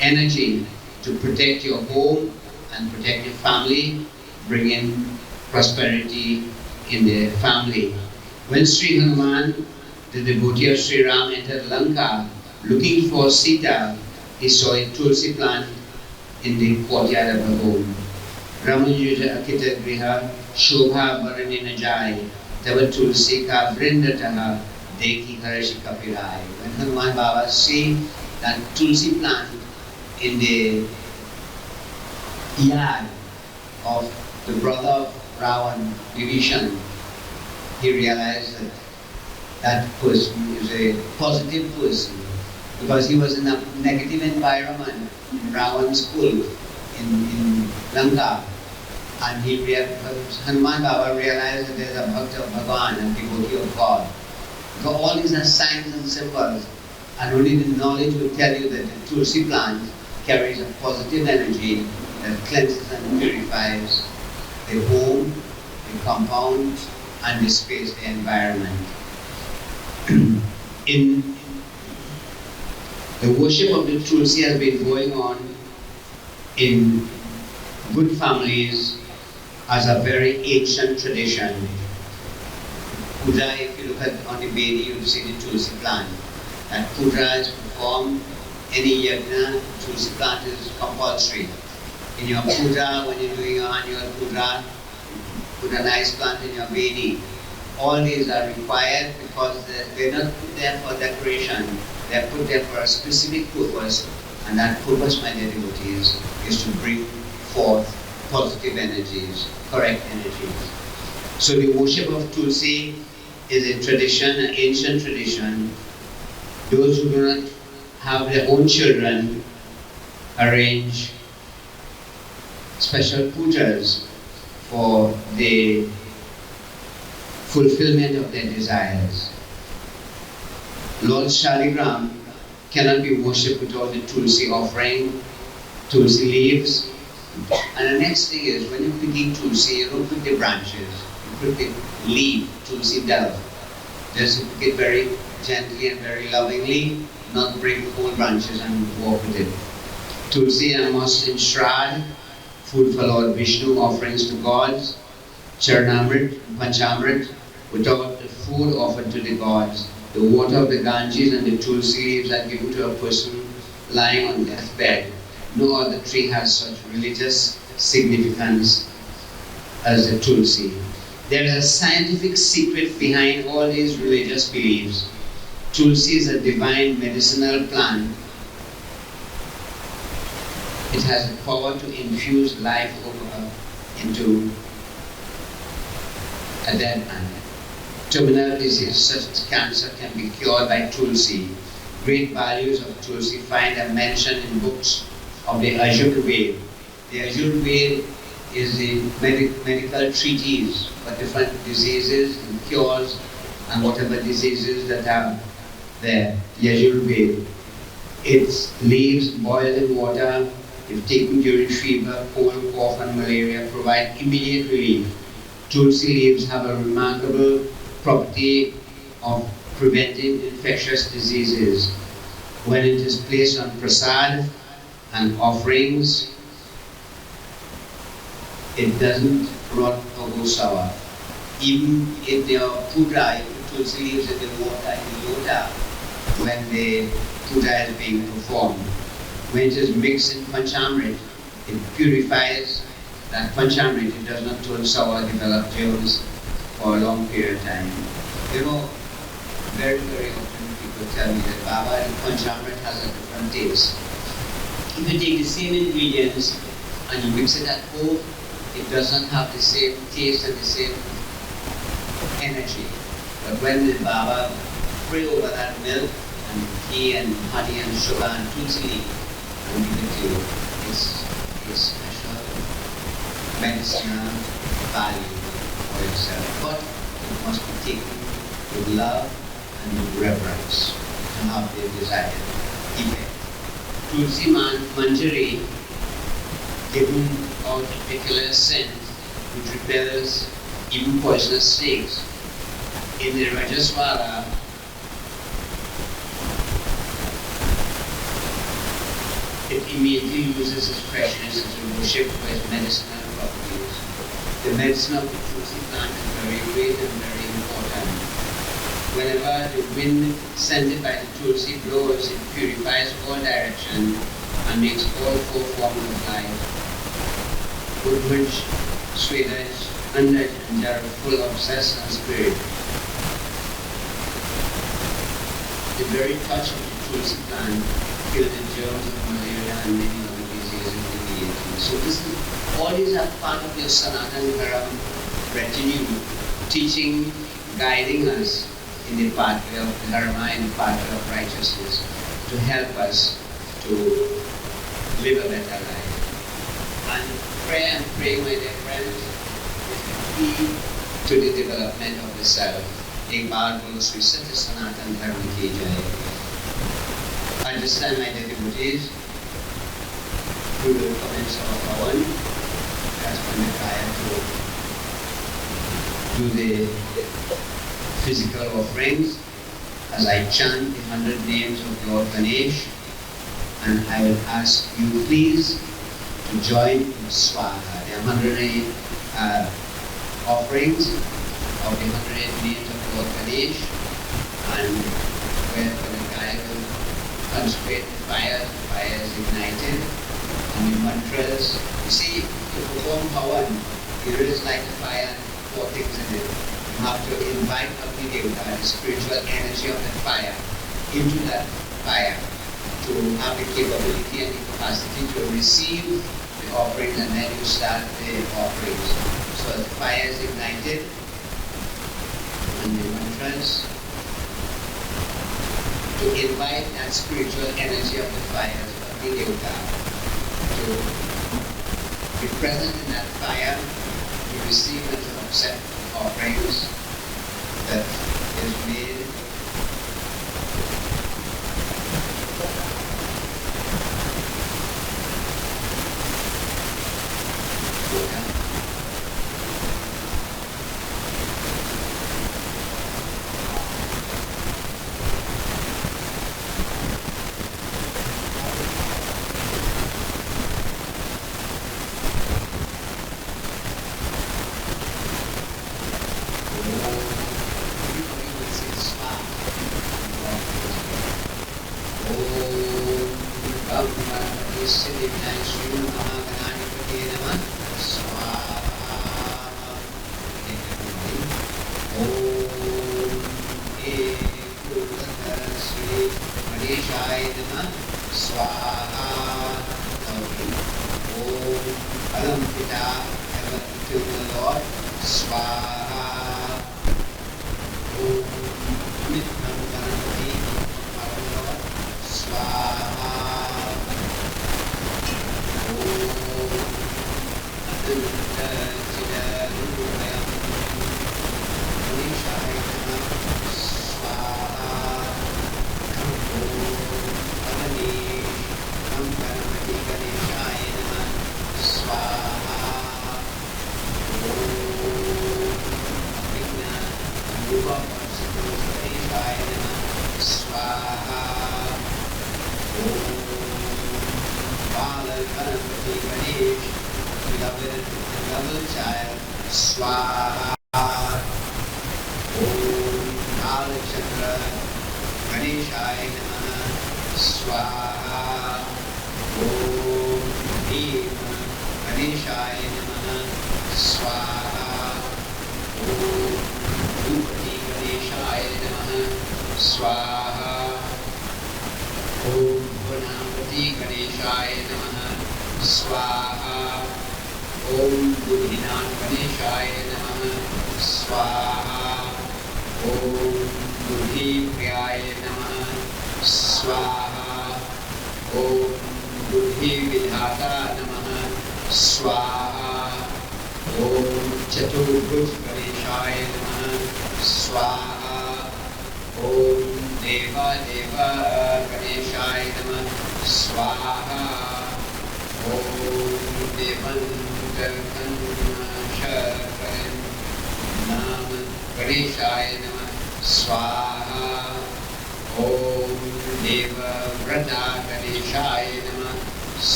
Speaker 1: energy to protect your home and protect your family, bring in prosperity in the family. When Sri Hanuman, the devotee of Sri Ram, entered Lanka looking for Sita, he saw a Tulsi plant in the courtyard of the home. Ramanuja Akita Griha Shobha Baranina Jai Tava Tulsi Ka Vrindataha Deki Harashi Kapirai. When Hanuman Baba see that Tulsi plant in the yard of the brother of Ravan, Vibhishan, he realized that that person is a positive person, because he was in a negative environment in Ravan's school in Lanka. And Hanuman Baba realized that there is a Bhakta of Bhagavan, a devotee of God. So all these are signs and symbols, and only the knowledge will tell you that the Tulsi plant carries a positive energy that cleanses and purifies the home, the compound, and the space, the environment. The worship of the Tulsi has been going on in good families as a very ancient tradition. Puja, if you look at on the Bedi, you'll see the Tulsi plant. And puja is performed, any yajna, Tulsi plant is compulsory. In your puja, when you're doing your annual puja, put a nice plant in your Bedi. All these are required because they're not there for decoration. They are put there for a specific purpose, and that purpose, my dear devotees, is to bring forth positive energies, correct energies. So the worship of Tulsi is a tradition, an ancient tradition. Those who do not have their own children arrange special pujas for the fulfillment of their desires. Lord Shaligram cannot be worshipped without the Tulsi offering, Tulsi leaves. And the next thing is, when you're picking Tulsi, you don't pick the branches, you pick the leaf, Tulsi dove. Just pick it very gently and very lovingly, not break the whole branches and walk with it. Tulsi and must in Shraddha, food for Lord Vishnu, offerings to gods, Charanamrit, Panchamrit. Without the food offered to the gods, the water of the Ganges and the Tulsi leaves are given to a person lying on deathbed. No other tree has such religious significance as the Tulsi. There is a scientific secret behind all these religious beliefs. Tulsi is a divine medicinal plant. It has the power to infuse life into a dead man. Terminal disease such as cancer can be cured by Tulsi. Great values of Tulsi find a mention in books of the Ayurveda. The Ayurveda is the medical treatise for different diseases and cures and whatever diseases that are there. The Ayurveda. Its leaves boiled in water, if taken during fever, cold, cough and malaria, provide immediate relief. Tulsi leaves have a remarkable property of preventing infectious diseases. When it is placed on prasad and offerings, it doesn't rot or go sour. Even if they are puja, you put Tulsi leaves in the water when the puja is being performed. When it is mixed in Panchamrit, it purifies that Panchamrit. It does not turn sour, develop germs for a long period of time. You know, very, very often people tell me that Baba and Panchamrit has a different taste. If you take the same ingredients and you mix it at home, it does not have the same taste and the same energy. But when the Baba pray over that milk and ghee and honey and sugar and tulsi and give it to you, it's a special medicinal value for yourself. But it must be taken with love and with reverence to have the desired effect. Tulsi Manjari, given out a particular scent which repels even poisonous snakes. In the Rajaswara, it immediately loses its freshness as a worship for its medicinal properties. The medicine of the Tulsi plant is very great and very important. Whenever the wind scented by the Tulsi blows, it purifies all direction and makes all four forms of life. Woodbridge, Swedish, Andaj, and they are full of zest and spirit. The very touch of the Tulsi plant killed the germs of malaria and many other diseases immediately. So all these are part of your Sanatana Dharam retinue, teaching, guiding us in the pathway of dharma, in the pathway of righteousness, to help us to live a better life. And prayer and praying, my dear friends, is the key to the development of the self. Ek baar bolo Sri Satya Sanatana Dharma ki jai. Understand, my dear devotees, through the comments of Pawan, as when prior to do the physical offerings, as I chant the 100 names of Lord Ganesh, and I will ask you please to join in Swaha. There are 108 offerings of the 108 names of Lord Ganesh, and when the guy will consecrate the fire is ignited, and the mantras. You see, to perform Havan, there is like a fire and four things in it. You have to invite Agni Devata, the spiritual energy of the fire, into that fire to have the capability and the capacity to receive the offerings, and then you start the offerings. So as the fire is ignited, and the mantras to invite that spiritual energy of the fire of the Devata to be present in that fire, to receive and to accept offerings that is made.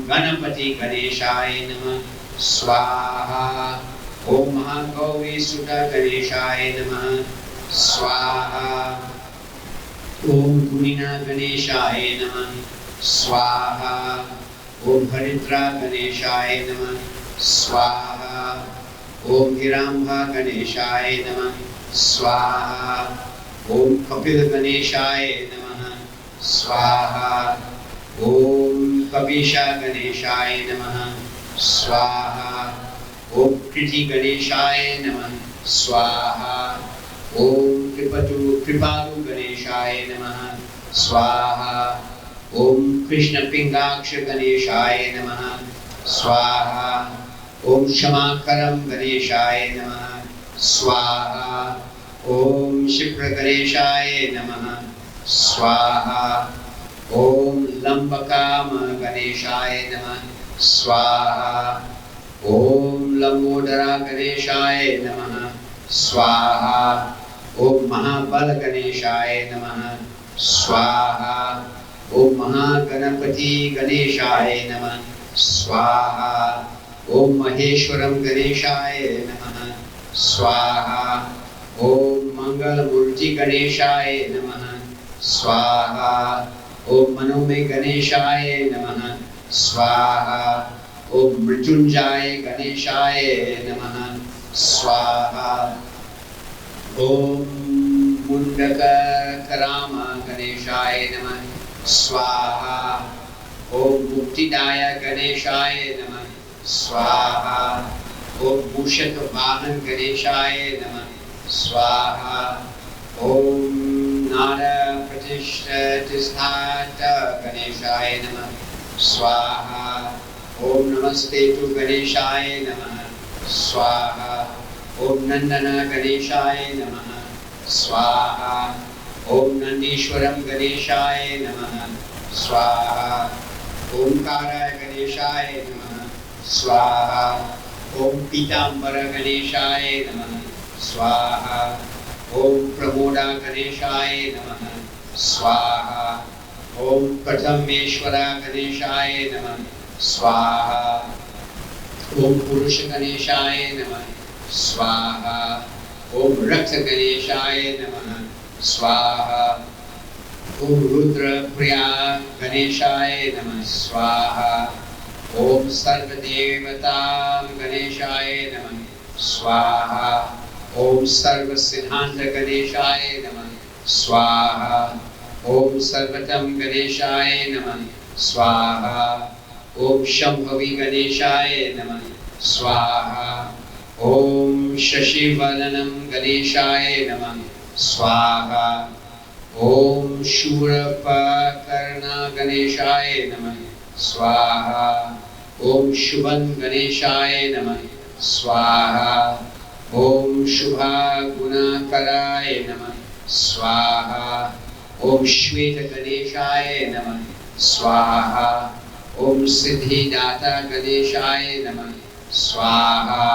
Speaker 1: Ganpati गणेशाय नमः स्वाहा। ओम महागौरी सुत गणेशाय नमः स्वाहा। ओम गुणिना गणेशाय नमः स्वाहा। ओम हरिद्रा गणेशाय नमः स्वाहा। ओम गिरांभा गणेशाय नमः स्वाहा। ओम कपिल गणेशाय नमः स्वाहा। ओम कपीशा गणेशाय नमः स्वाहा। ओम कृति गणेशाय नमः स्वाहा। ओम कृपालु गणेशाय नमः स्वाहा। ओम कृष्ण पिंगाक्ष गणेशाय नमः स्वाहा। ओम क्षमाकरम गणेशाय नमः स्वाहा। ओम क्षिप्र गणेशाय नमः स्वाहा। ओम लंबकाम गणेशाय नमः स्वाहा। ओम लंबोदरा गणेशाय नमः स्वाहा। ओम महाबल गणेशाय नमः स्वाहा। ओम महागणपति गणेशाय नमः स्वाहा। ओम महेश्वरम गणेशाय नमः स्वाहा। ओम मंगलमूर्ति गणेशाय नमः स्वाहा। ओम मनोमय गणेशाय नमः स्वाहा। ओम मृत्युंजय गणेशाय नमः स्वाहा। ओम मुंडकराम गणेशाय नमः स्वाहा। ओम मुक्तिदाय गणेशाय नमः स्वाहा। ओम मूषक वाहन गणेशाय नमः स्वाहा। ओम नाद प्रतिष्ठात गणेशाय नमः स्वाहा। ओम नमस्ते तु गणेशाय नमः स्वाहा। ओम नंदन गणेशाय नमः स्वाहा। ओम नंदीश्वरम गणेशाय नमः स्वाहा। ओंकाराय गणेशाय नमः स्वाहा। ओम पीतांबर गणेशाय नमः स्वाहा। ओम प्रमोदा गणेशाय नमः स्वाहा। ओम प्रथमेश्वरा गणेशाय नमः स्वाहा। ओम पुरुष गणेशाय नमः स्वाहा। ओम रक्त गणेशाय नमः स्वाहा। ओम रुद्र प्रिया गणेशाय नमः स्वाहा। ओम सर्वदेवता गणेशाय नमः स्वाहा। ओम सर्व सिद्धांत गणेशाय नमः स्वाहा। ओम सर्वतम गणेशाय नमः स्वाहा। ओम शंभवी गणेशाय नमः स्वाहा। ओम शशिवदनम गणेशाय नमः स्वाहा। ओम शूरपकर्ण गणेशाय नमः स्वाहा। ओम शुभं गणेशाय नमः स्वाहा। ओम शुभा गुणाकराय नमः स्वाहा। ओम श्वेत गणेशाय नमः स्वाहा। ओम सिद्धिदाता गणेशाय नमः स्वाहा।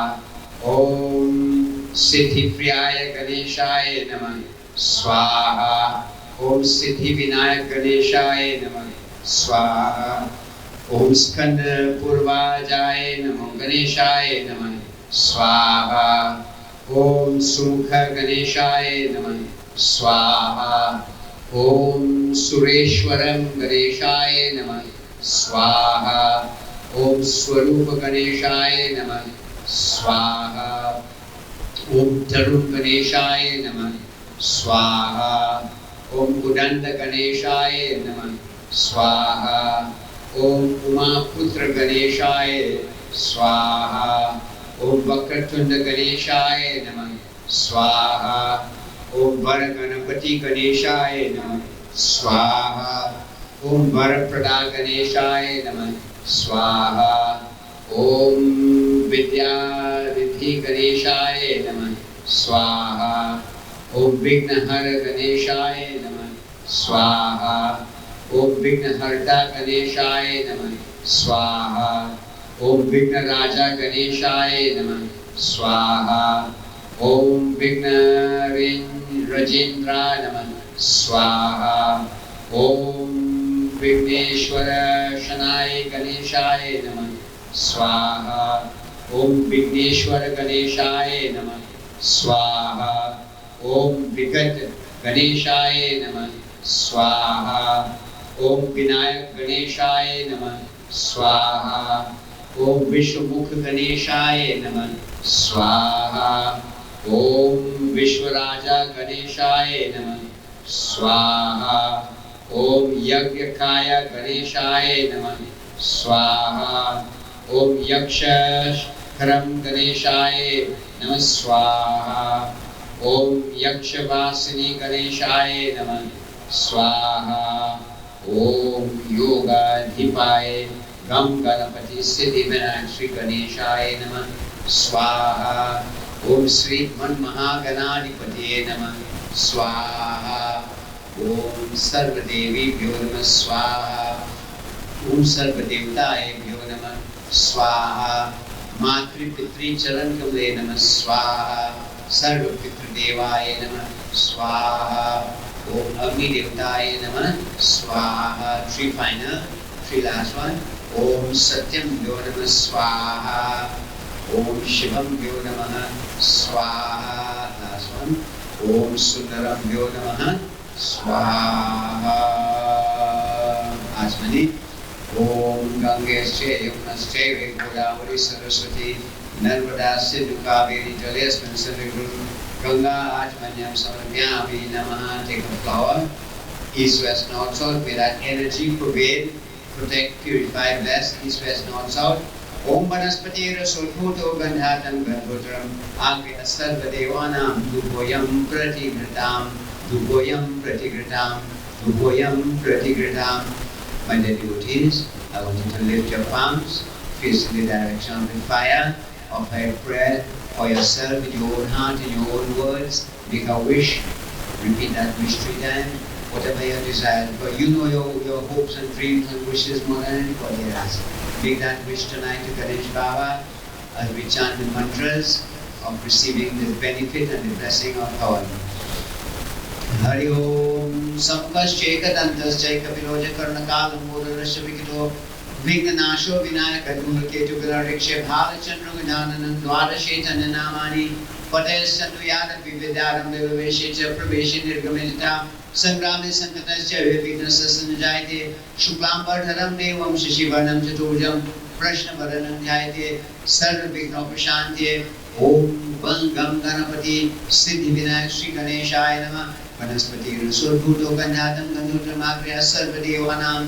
Speaker 1: ओम सिद्धिप्रियाय गणेशाय नमः स्वाहा। ओम सिद्धि विनायक गणेशाय नमः स्वाहा। ओम स्कंद पूर्वाजाय नमो गणेशाय नमः स्वाहा। ओम सुमुख गणेशाय नमः स्वाहा। ओम सुरेश्वरम गणेशाय नमः स्वाहा। ओम स्वरूप गणेशाय नमः स्वाहा। ओम तरुण गणेशाय नमः स्वाहा। ओम उदंत गणेशाय नमः स्वाहा। ओम उमापुत्र गणेशाय स्वाहा। ओम वक्रतुंड गणेशाय नमः स्वाहा। ओम वर गणपति गणेशाय नमः स्वाहा। ओम वरप्रदा गणेशाय नमः स्वाहा। ओम विद्यारिद्धि गणेशाय नमः स्वाहा। ओम विघ्नहर गणेशाय नमः स्वाहा। ओम विघ्नहर्ता गणेशाय नमः स्वाहा। ओम विघ्नराजा गणेशाय नमः स्वाहा। ओम विघ्नराजेन्द्राय नमः स्वाहा। ओम
Speaker 2: विघ्नेश्वर शनाय गणेशाय नमः स्वाहा। ओम विघ्नेश्वर गणेशाय नमः स्वाहा। ओम विगत गणेशाय नमः स्वाहा। ओम विनायक गणेशाय नमः स्वाहा। ओम विश्वमुख गणेशाय नमः स्वाहा। ओम विश्वराजा गणेशाय नमः स्वाहा। ओम यज्ञकाय गणेशाय नमः स्वाहा। ओम यक्षरम गणेशाय नमः स्वाहा। ओम यक्षवासिनी गणेशाय नमः स्वाहा। ओम योगाधिपाय गम गणपति सिद्धिविनायक श्री गणेशाय नमः स्वाहा। ओम श्री मन महागणाधिपतिये नमः स्वाहा। ओम सर्वदेवीभ्यो नमः स्वाहा। ओम सर्वदेवताभ्यो नमः स्वाहा। मातृपितृ चरण कमले नमः स्वाहा। सर्वपितृदेवाय नमः स्वाहा। ओम अग्निदेवताय नमः स्वाहा। Three final, three last one. ओम सत्यम भ्यो नमः स्वाहा। ओम शिवम भ्यो नमः स्वाहा। Last one. ओम सुंदरम भ्यो नमः स्वाहा। आचमनी। ओम गंगेश्चे यमुनश्चैव गोदावरी सरस्वती नर्मदा सिंधु कावेरी जलेस्मिन् सन्निधिं गंगा आचमन्यं समर्पयामि नमः। Take a flower, east, west, north, south. May that energy pervade, protect, purify, bless, east, west, north, south. Om Vanaspati Rasulputo Gandhatam Gandhotram Agya Sarvadevanam Dupoyam Pratigritam Dupoyam Pratigritam Dupoyam Pratigritam. My dear devotees, I want you to lift your palms, facing the direction of the fire, offer a prayer for yourself in your own heart, in your own words. Make a wish, repeat that wish 3 times, whatever your desire. But you know your hopes and dreams and wishes more than anybody else. Make that wish tonight to Ganesh Baba as we chant the mantras of receiving the benefit and the blessing of our Hari Om Sampaschekadantaschaika Viroja Karnakalam Modharasya Vikito Vignanasho Vinayaka Gulaketu Vilarikshe Bhalachandra Vidananam Dwadashe Tananamani Pates Santu Yada Vividaram Vivaveshecha Praveshi Nirgamedita Sangrami Sankatascha Vivignasa Sanjayate Shuklam Bardharam Devam Shishivarnam Chaturjam Prashna Varanam Jayate Sarva Vigna Prashanti Om Gam Ganapati Siddhi Vinayak Shri Ganeshaya Namah Vanaspati Rasulputo Gandhatam Gandhotram Agya Sarvadevanam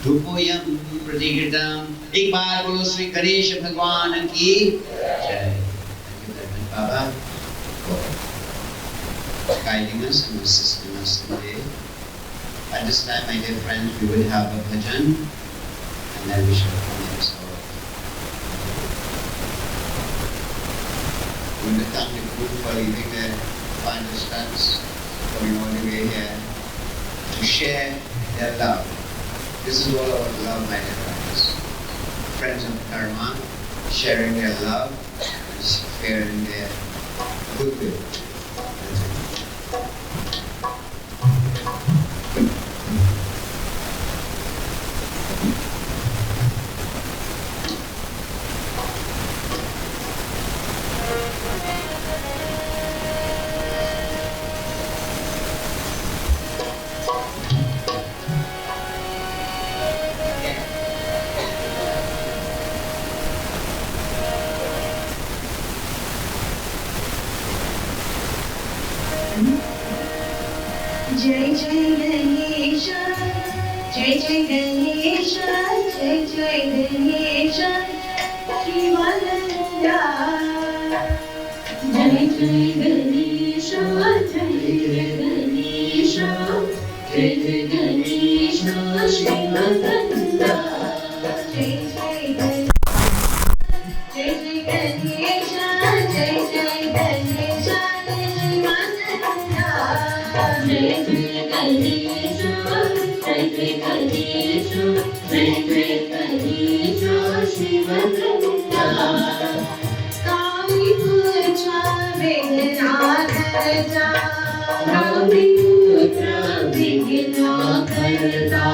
Speaker 2: Dhupoyam Pratigritam. एक बार बोलो श्री गणेश भगवान की जय। Thank you very much, Baba, for guiding us and assisting us today. At this time, my dear friends, we will have a bhajan and then we shall commence our. We will thank the group for leaving their final stands, coming all the way here to share their love. This is all about love, my dear friends. Friends of Dharma, sharing their love, sharing their goodwill.
Speaker 3: जय जय गणेश जय जय गणेश जय जय गणेश शिवानंदा जय जय गणेश जय जय गणेश जय जय गणेश शिवानंदा जय जय गणेश जय जय गणेश जय जय गणेश शिवानंदा जय जय गणेश जय जय गणेश जय जय गणेश शिवगंगा कामी पुत्र विघ्नाकर्ता कामी पुत्र विघ्नाकर्ता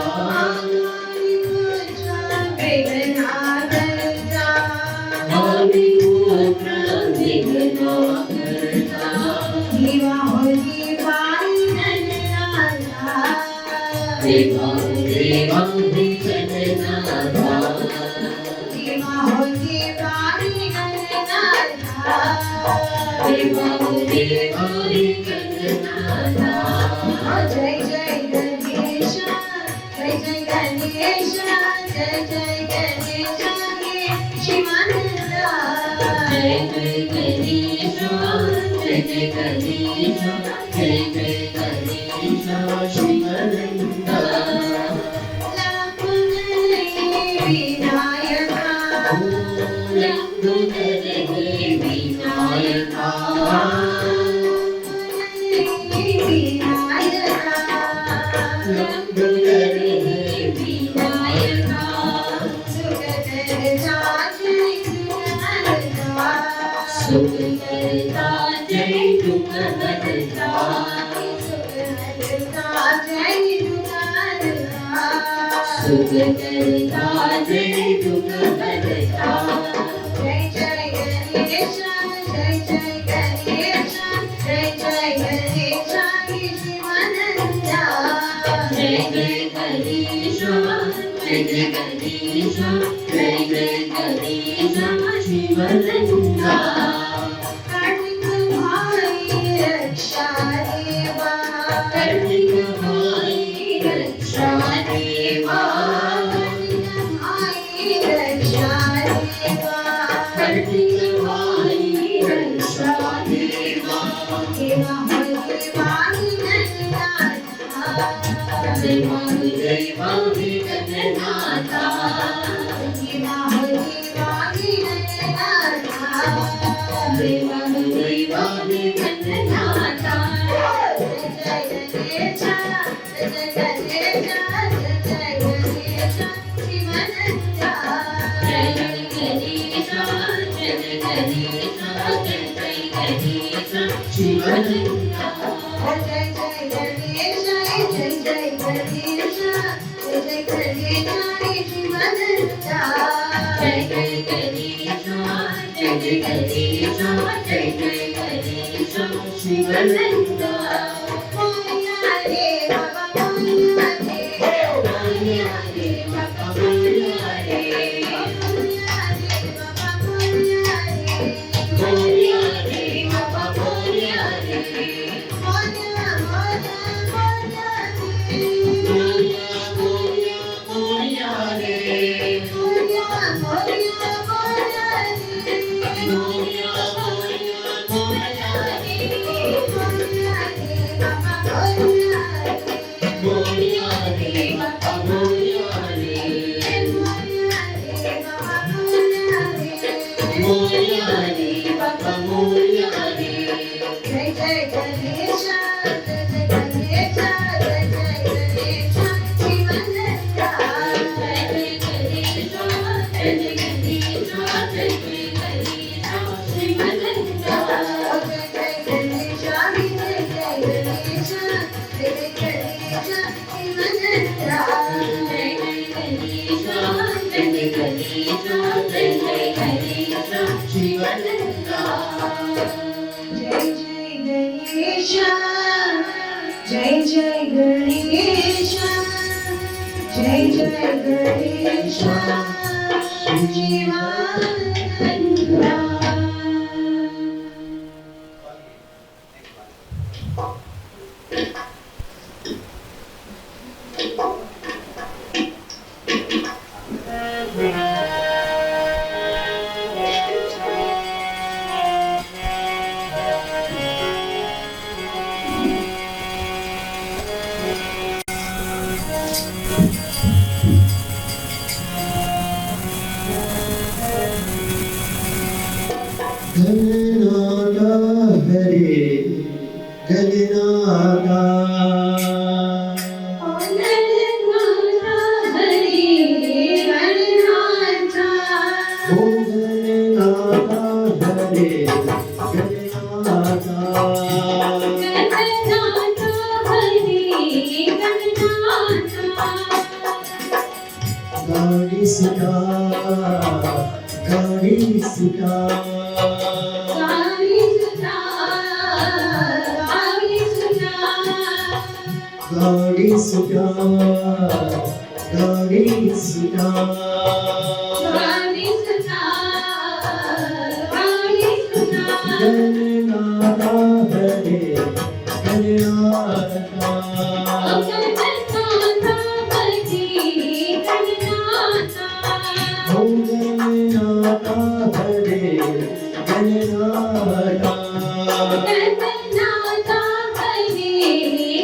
Speaker 3: गणनाथा हरे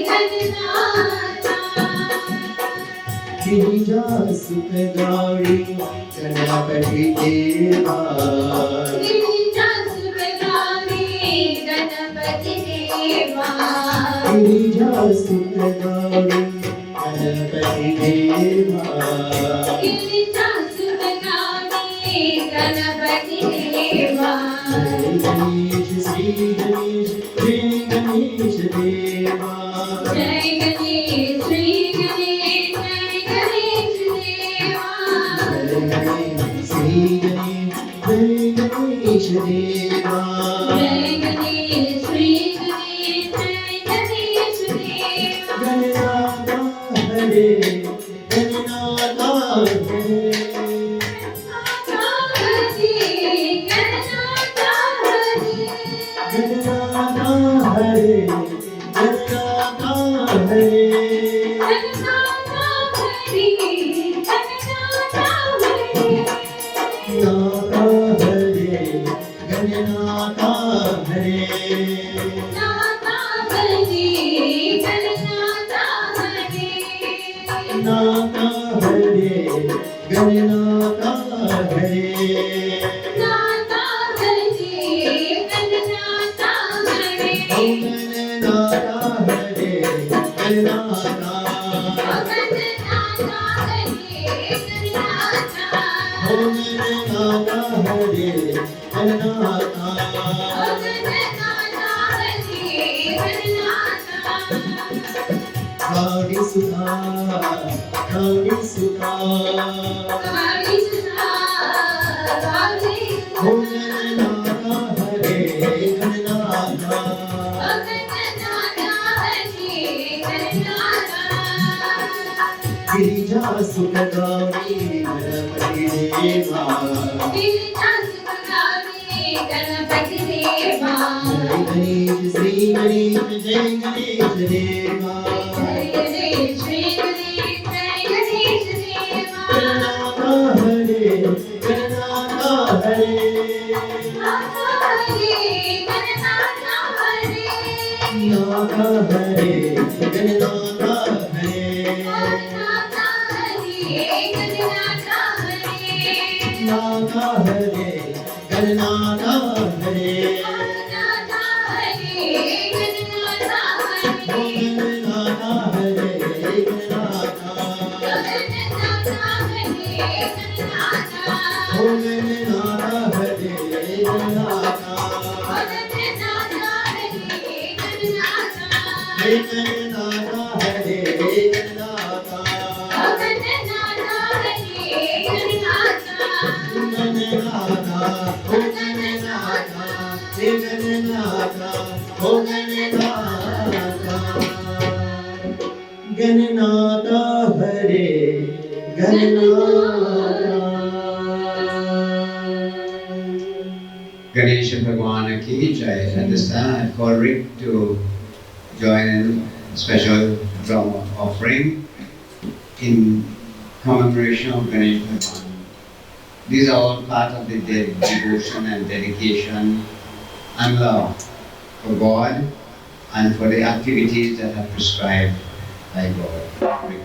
Speaker 3: गणनाथा
Speaker 4: गिरिजा सुख गौरी गणपति देवा
Speaker 3: गिरिजा सुख गौरी गणपति देवा
Speaker 4: गिरिजा सुख गौरी गणपति देवा
Speaker 3: गिरिजा सुख गौरी गणपति देवा
Speaker 4: गणेश श्री गणेश श्री गणेश देवा
Speaker 3: जय गणेश श्री गणेश जय गणेश देवा
Speaker 4: गणेश श्री गणेश जय गणेश देवा
Speaker 3: जय गणेश श्री गणेश जय गणेश देवा
Speaker 4: गणनाथा हरे गणनाथा हरे
Speaker 3: गणनाथा हरे
Speaker 4: गणनाथा हरे गणनाथा हरे
Speaker 3: गणनाथा हरे गणनाथा हरे
Speaker 4: नाथा हरे गणनाथा हरे
Speaker 3: नाथा हरे गणनाथा हरे
Speaker 4: नाथा हरे गणनाथा हरे
Speaker 3: नाथा हरे गणनाथा हरे
Speaker 4: ओम गणनाथा हरे गणनाथा
Speaker 3: गणनाथा हरे गणनाथा
Speaker 4: ओम गणनाथा हरे गणनाथा
Speaker 3: गणनाथा हरे गणनाथा
Speaker 4: गौरी सुधा गौरी सुधा
Speaker 3: हरि सुधा हरि
Speaker 4: ओम गणनाथा हरे गणनाथा
Speaker 3: गणनाथा हरे गणनाथा
Speaker 4: गिरिजा सुख गौरी गणपति देवा
Speaker 3: गिरिजा सुख गौरी गणपति देवा
Speaker 4: जय गणेश श्री गणेश जय गणेश देवा
Speaker 3: जय गणेश श्री गणेश जय गणेश देवा
Speaker 4: गणनाथा हरे गणनाथा हरे
Speaker 3: नाथा हरे गणनाथा हरे
Speaker 4: नाथा हरे गणनाथा हरे
Speaker 3: गणनाथा हरे गणनाथा हरे
Speaker 4: नाथा हरे गणनाथा हरे
Speaker 3: गणनाथा हरे गणनाथा
Speaker 4: ओम
Speaker 3: हरे
Speaker 4: गणनाथा हरे गणनाथा
Speaker 3: गणनाथा हरे गणनाथा
Speaker 4: ओम गणनाथा हरे गणनाथा
Speaker 3: गणनाथा हरे गणनाथा
Speaker 4: जय गणनाथा हरे गणनाथा
Speaker 3: गणनाथा हरे गणनाथा
Speaker 4: गणनाथा ओ गणनाथा हे गणनाथा ओ गणनाथा गणनाथा हरे Gananatha
Speaker 2: Ganesh Bhagwan ki jai. At this time, I call Rick to join in special drama offering in commemoration of Ganesh Bhagwan. These are all part of the devotion and dedication and love for God and for the activities that are prescribed by God. Rick.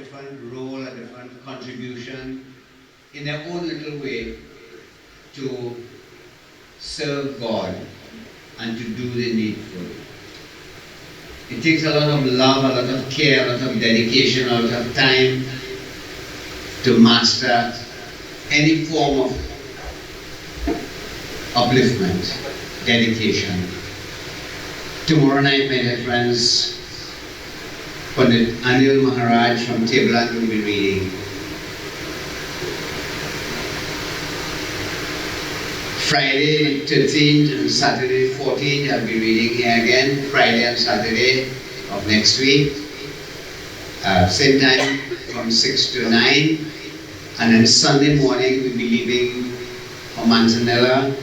Speaker 2: different role, a different contribution in their own little way to serve God and to do the needful. It takes a lot of love, a lot of care, a lot of dedication, a lot of time to master any form of upliftment, dedication. Tomorrow night, my dear friends, Pandit Anil Maharaj from Tablan will be reading. Friday 13th and Saturday 14th, I'll be reading here again. Friday and Saturday of next week. Same time from 6 to 9. And then Sunday morning, we'll be leaving for Manzanella.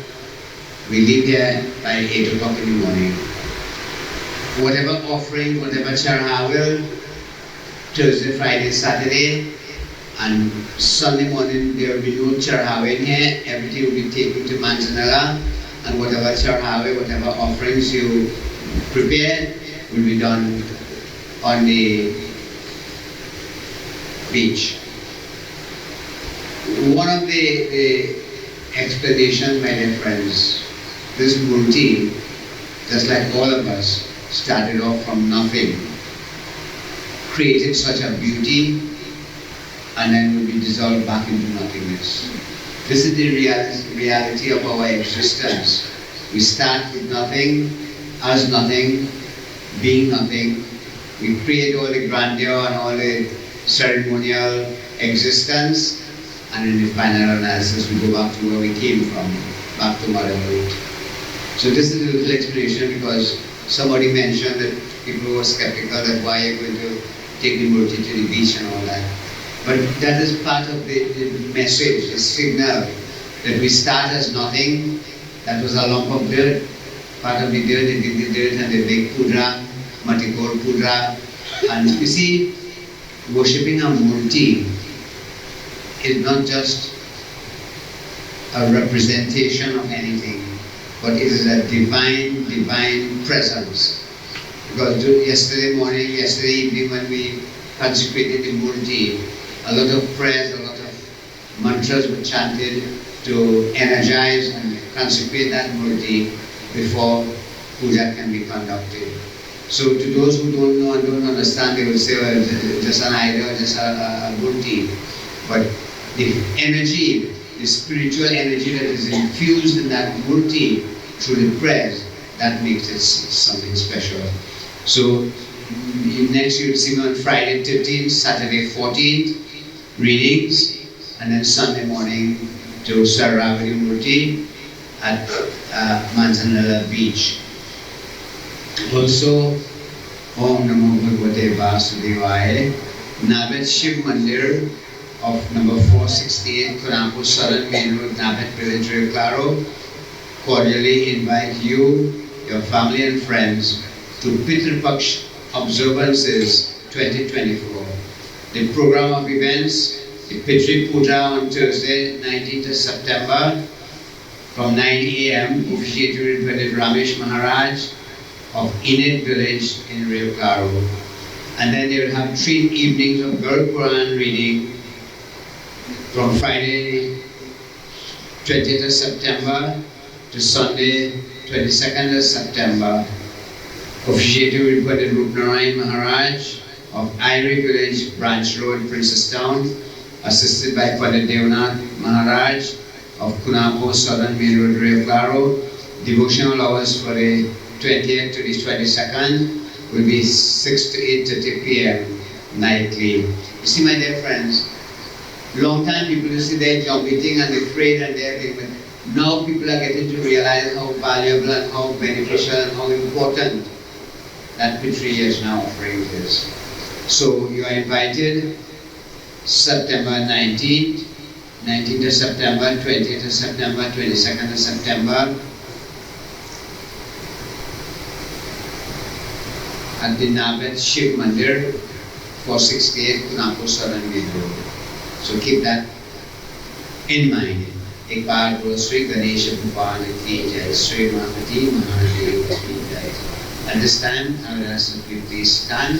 Speaker 2: We leave here by 8 o'clock in the morning. Whatever offering, whatever charhavel, Thursday, Friday, Saturday, and Sunday morning there will be no charhavel here. Everything will be taken to Manzanella, and whatever charhavel, whatever offerings you prepare will be done on the beach. One of the explanations, my dear friends, this murti, just like all of us, started off from nothing, created such a beauty, and then will be dissolved back into nothingness. This is the reality of our existence. We start with nothing, as nothing, being nothing. We create all the grandeur and all the ceremonial existence, and in the final analysis we go back to where we came from, back to Mother Earth. So this is a little explanation because somebody mentioned that people were skeptical that why you're going to take the murti to the beach and all that. But that is part of the message, the signal that we start as nothing. That was a lump of dirt. Part of the dirt, they did the dirt and they make pudra, matikor pudra. And you see, worshipping a murti is not just a representation of anything, but it is a divine presence. Because yesterday morning, yesterday evening when we consecrated the murti, a lot of prayers, a lot of mantras were chanted to energize and consecrate that murti before puja can be conducted. So to those who don't know and don't understand, they will say, well, just an idol, just a murti. But the energy, the spiritual energy that is infused in that murti through the prayers, that makes it something special. So next you'll see me on Friday 13th, Saturday 14th, readings, and then Sunday morning to Saravati Murti at Manzanella Beach. Also, Om Namo Bhagavate Vasudevaya, Nabet Shiv Mandir of number 468, Kurampu Saran Main Road, Nabet Village, Rio Claro, cordially invite you, your family and friends to Pitru Paksh Observances 2024. The program of events, the Pitri Puja on Thursday, 19th of September from 9 a.m. officiated by Ramesh Maharaj of Inid village in Rio Claro. And then they will have 3 evenings of Guru Quran reading from Friday 20th of September to Sunday 22nd of September. Officiated by the Rupnarayan Maharaj of Irie village, Branch Road, Princestown, assisted by Pandit Devnath Maharaj of Kunapo, Southern Main Road, Rio Claro. Devotional hours for the 20th to the 22nd will be 6 to 8:30 p.m. nightly. You see, my dear friends, long time people used to say they're meeting and they prayed and everything, but now people are getting to realize how valuable and how beneficial and how important that Pitri years now offerings is. So you are invited September 19th, 19th of September, 20th of September, 22nd of September at the Nabet Shiv Mandir, 468 Kunapo Saran Road. So keep that in mind. एक बार बोलो श्री गणेश भगवान की जय, श्री महामती महादेव की जय. At this time, I will ask you to please stand.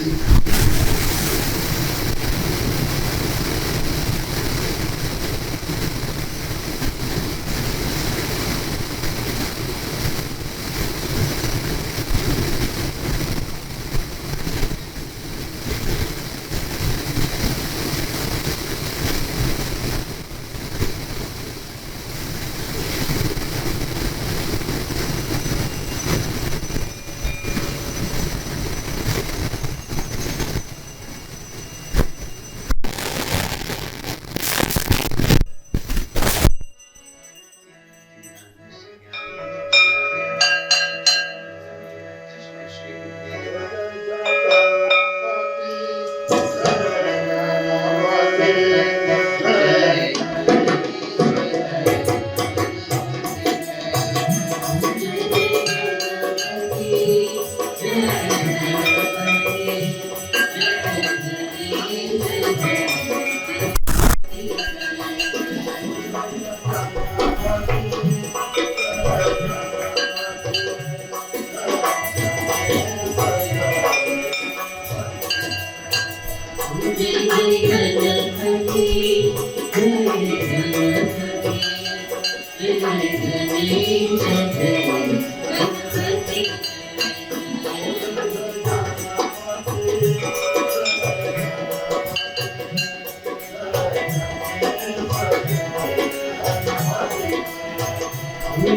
Speaker 1: All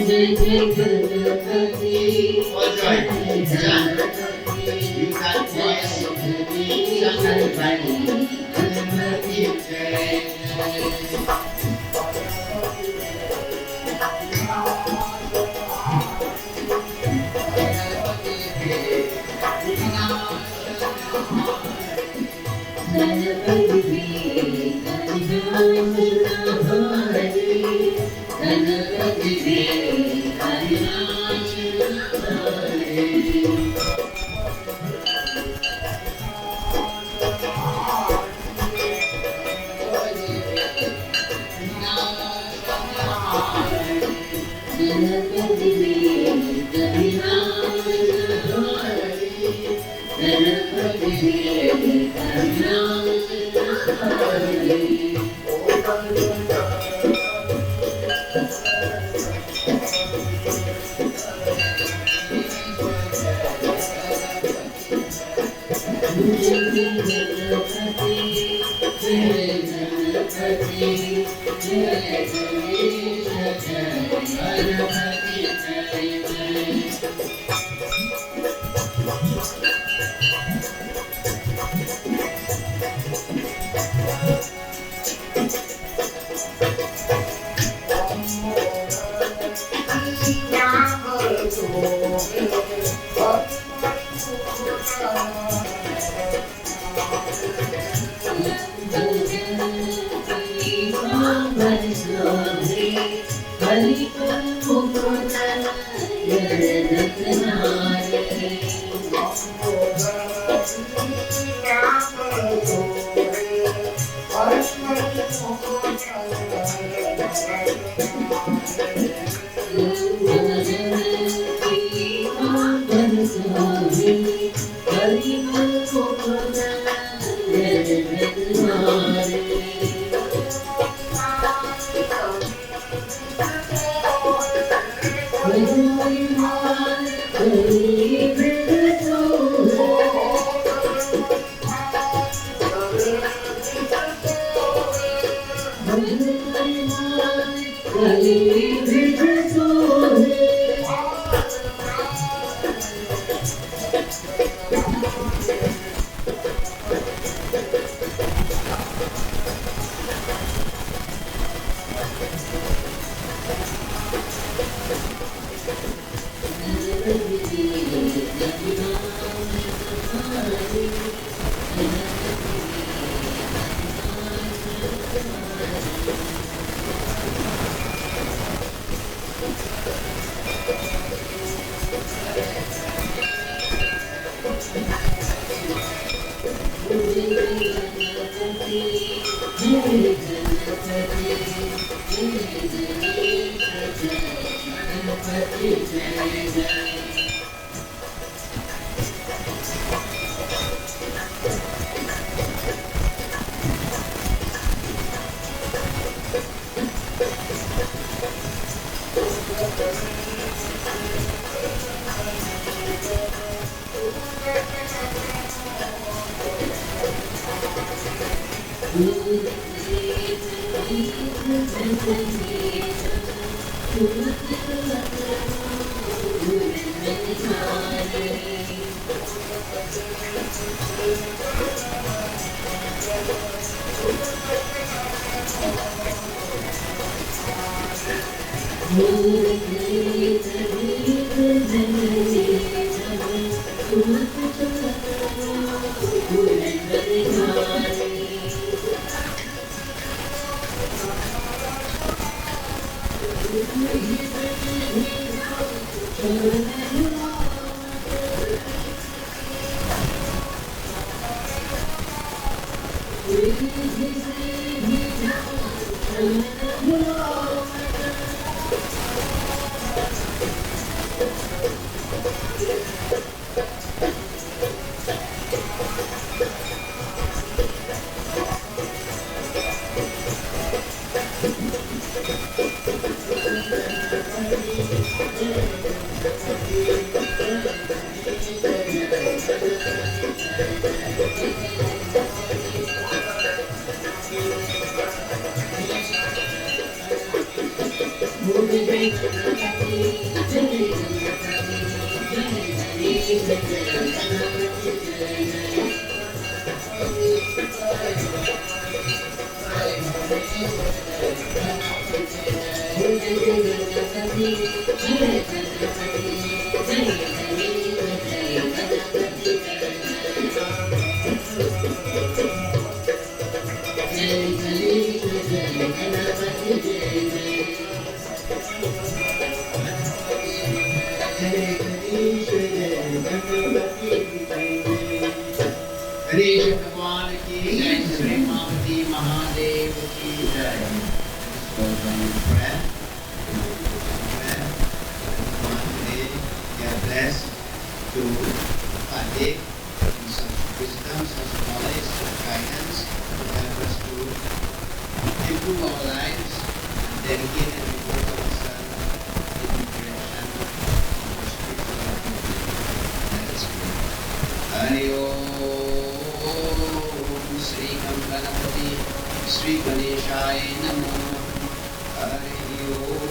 Speaker 1: joy. John, use that voice.
Speaker 2: Ganesh Bhagwan ki jai, Shri Parvati Mahadev ki jai. So when you pray, today you are blessed to partake in such wisdom, such knowledge, such guidance to help us to improve our lives and dedicate and devote ourselves in the direction of the spiritual activity. Let us pray. Hari Om Sri Ganapati Sri Ganeshaya Namo. Hari Om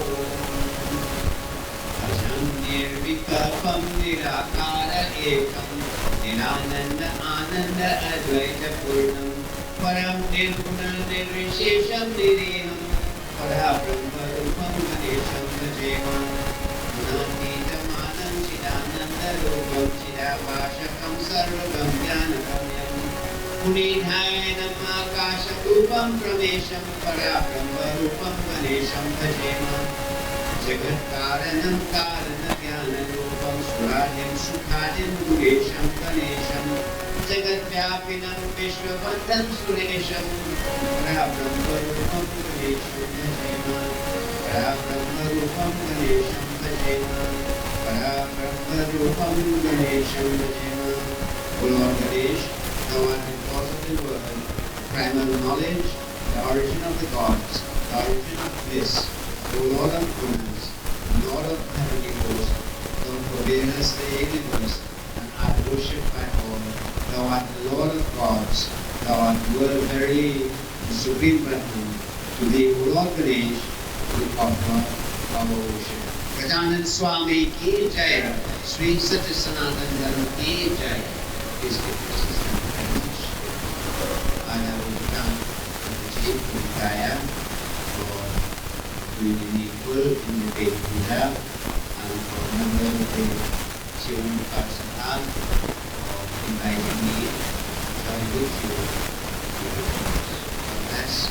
Speaker 2: Ajannirvikapam Nirakara Ekam Nirananda Ananda Advaita Purnam Param Nirguna Nirvishesham Nireham Parabrahma Rupam Ganesham Jewan Gunatita Manam Chidananda Rupam Chidavashakam Sarvagam Jnanagamyam Punidhaya Namakasha Rupam Pramesham Parabrahma Rupam Ganesham Bhajema Jagat Karanam Karana Jnana Rupam Suradim Sukhadim Guresham Ganesham Jagat Vyapinam Vishwavandam Suresham Parabrahma Rupam Ganesham Bhajema Parabrahma Rupam Ganesham Bhajema Parabrahma Rupam Ganesham Bhajema. O Lord Ganesh, thou art the cause of the world, primal knowledge, the origin of the gods, the origin of bliss, O Lord of goodness, Lord of heavenly hosts, thou pervadest the universe and art worshipped by all. Thou art the Lord of gods, thou art the world verily, the supreme Brahman. To thee, O Lord Ganesh, we offer our worship. Gajanan Swami ki jai, Sri Satya Sanatana Dharma ki jai. Please give your assistance very much. I have done the chief Vidaya for doing the needful in the day Puja and for a number of the Jewan Parsonal for inviting me to join with you. God bless.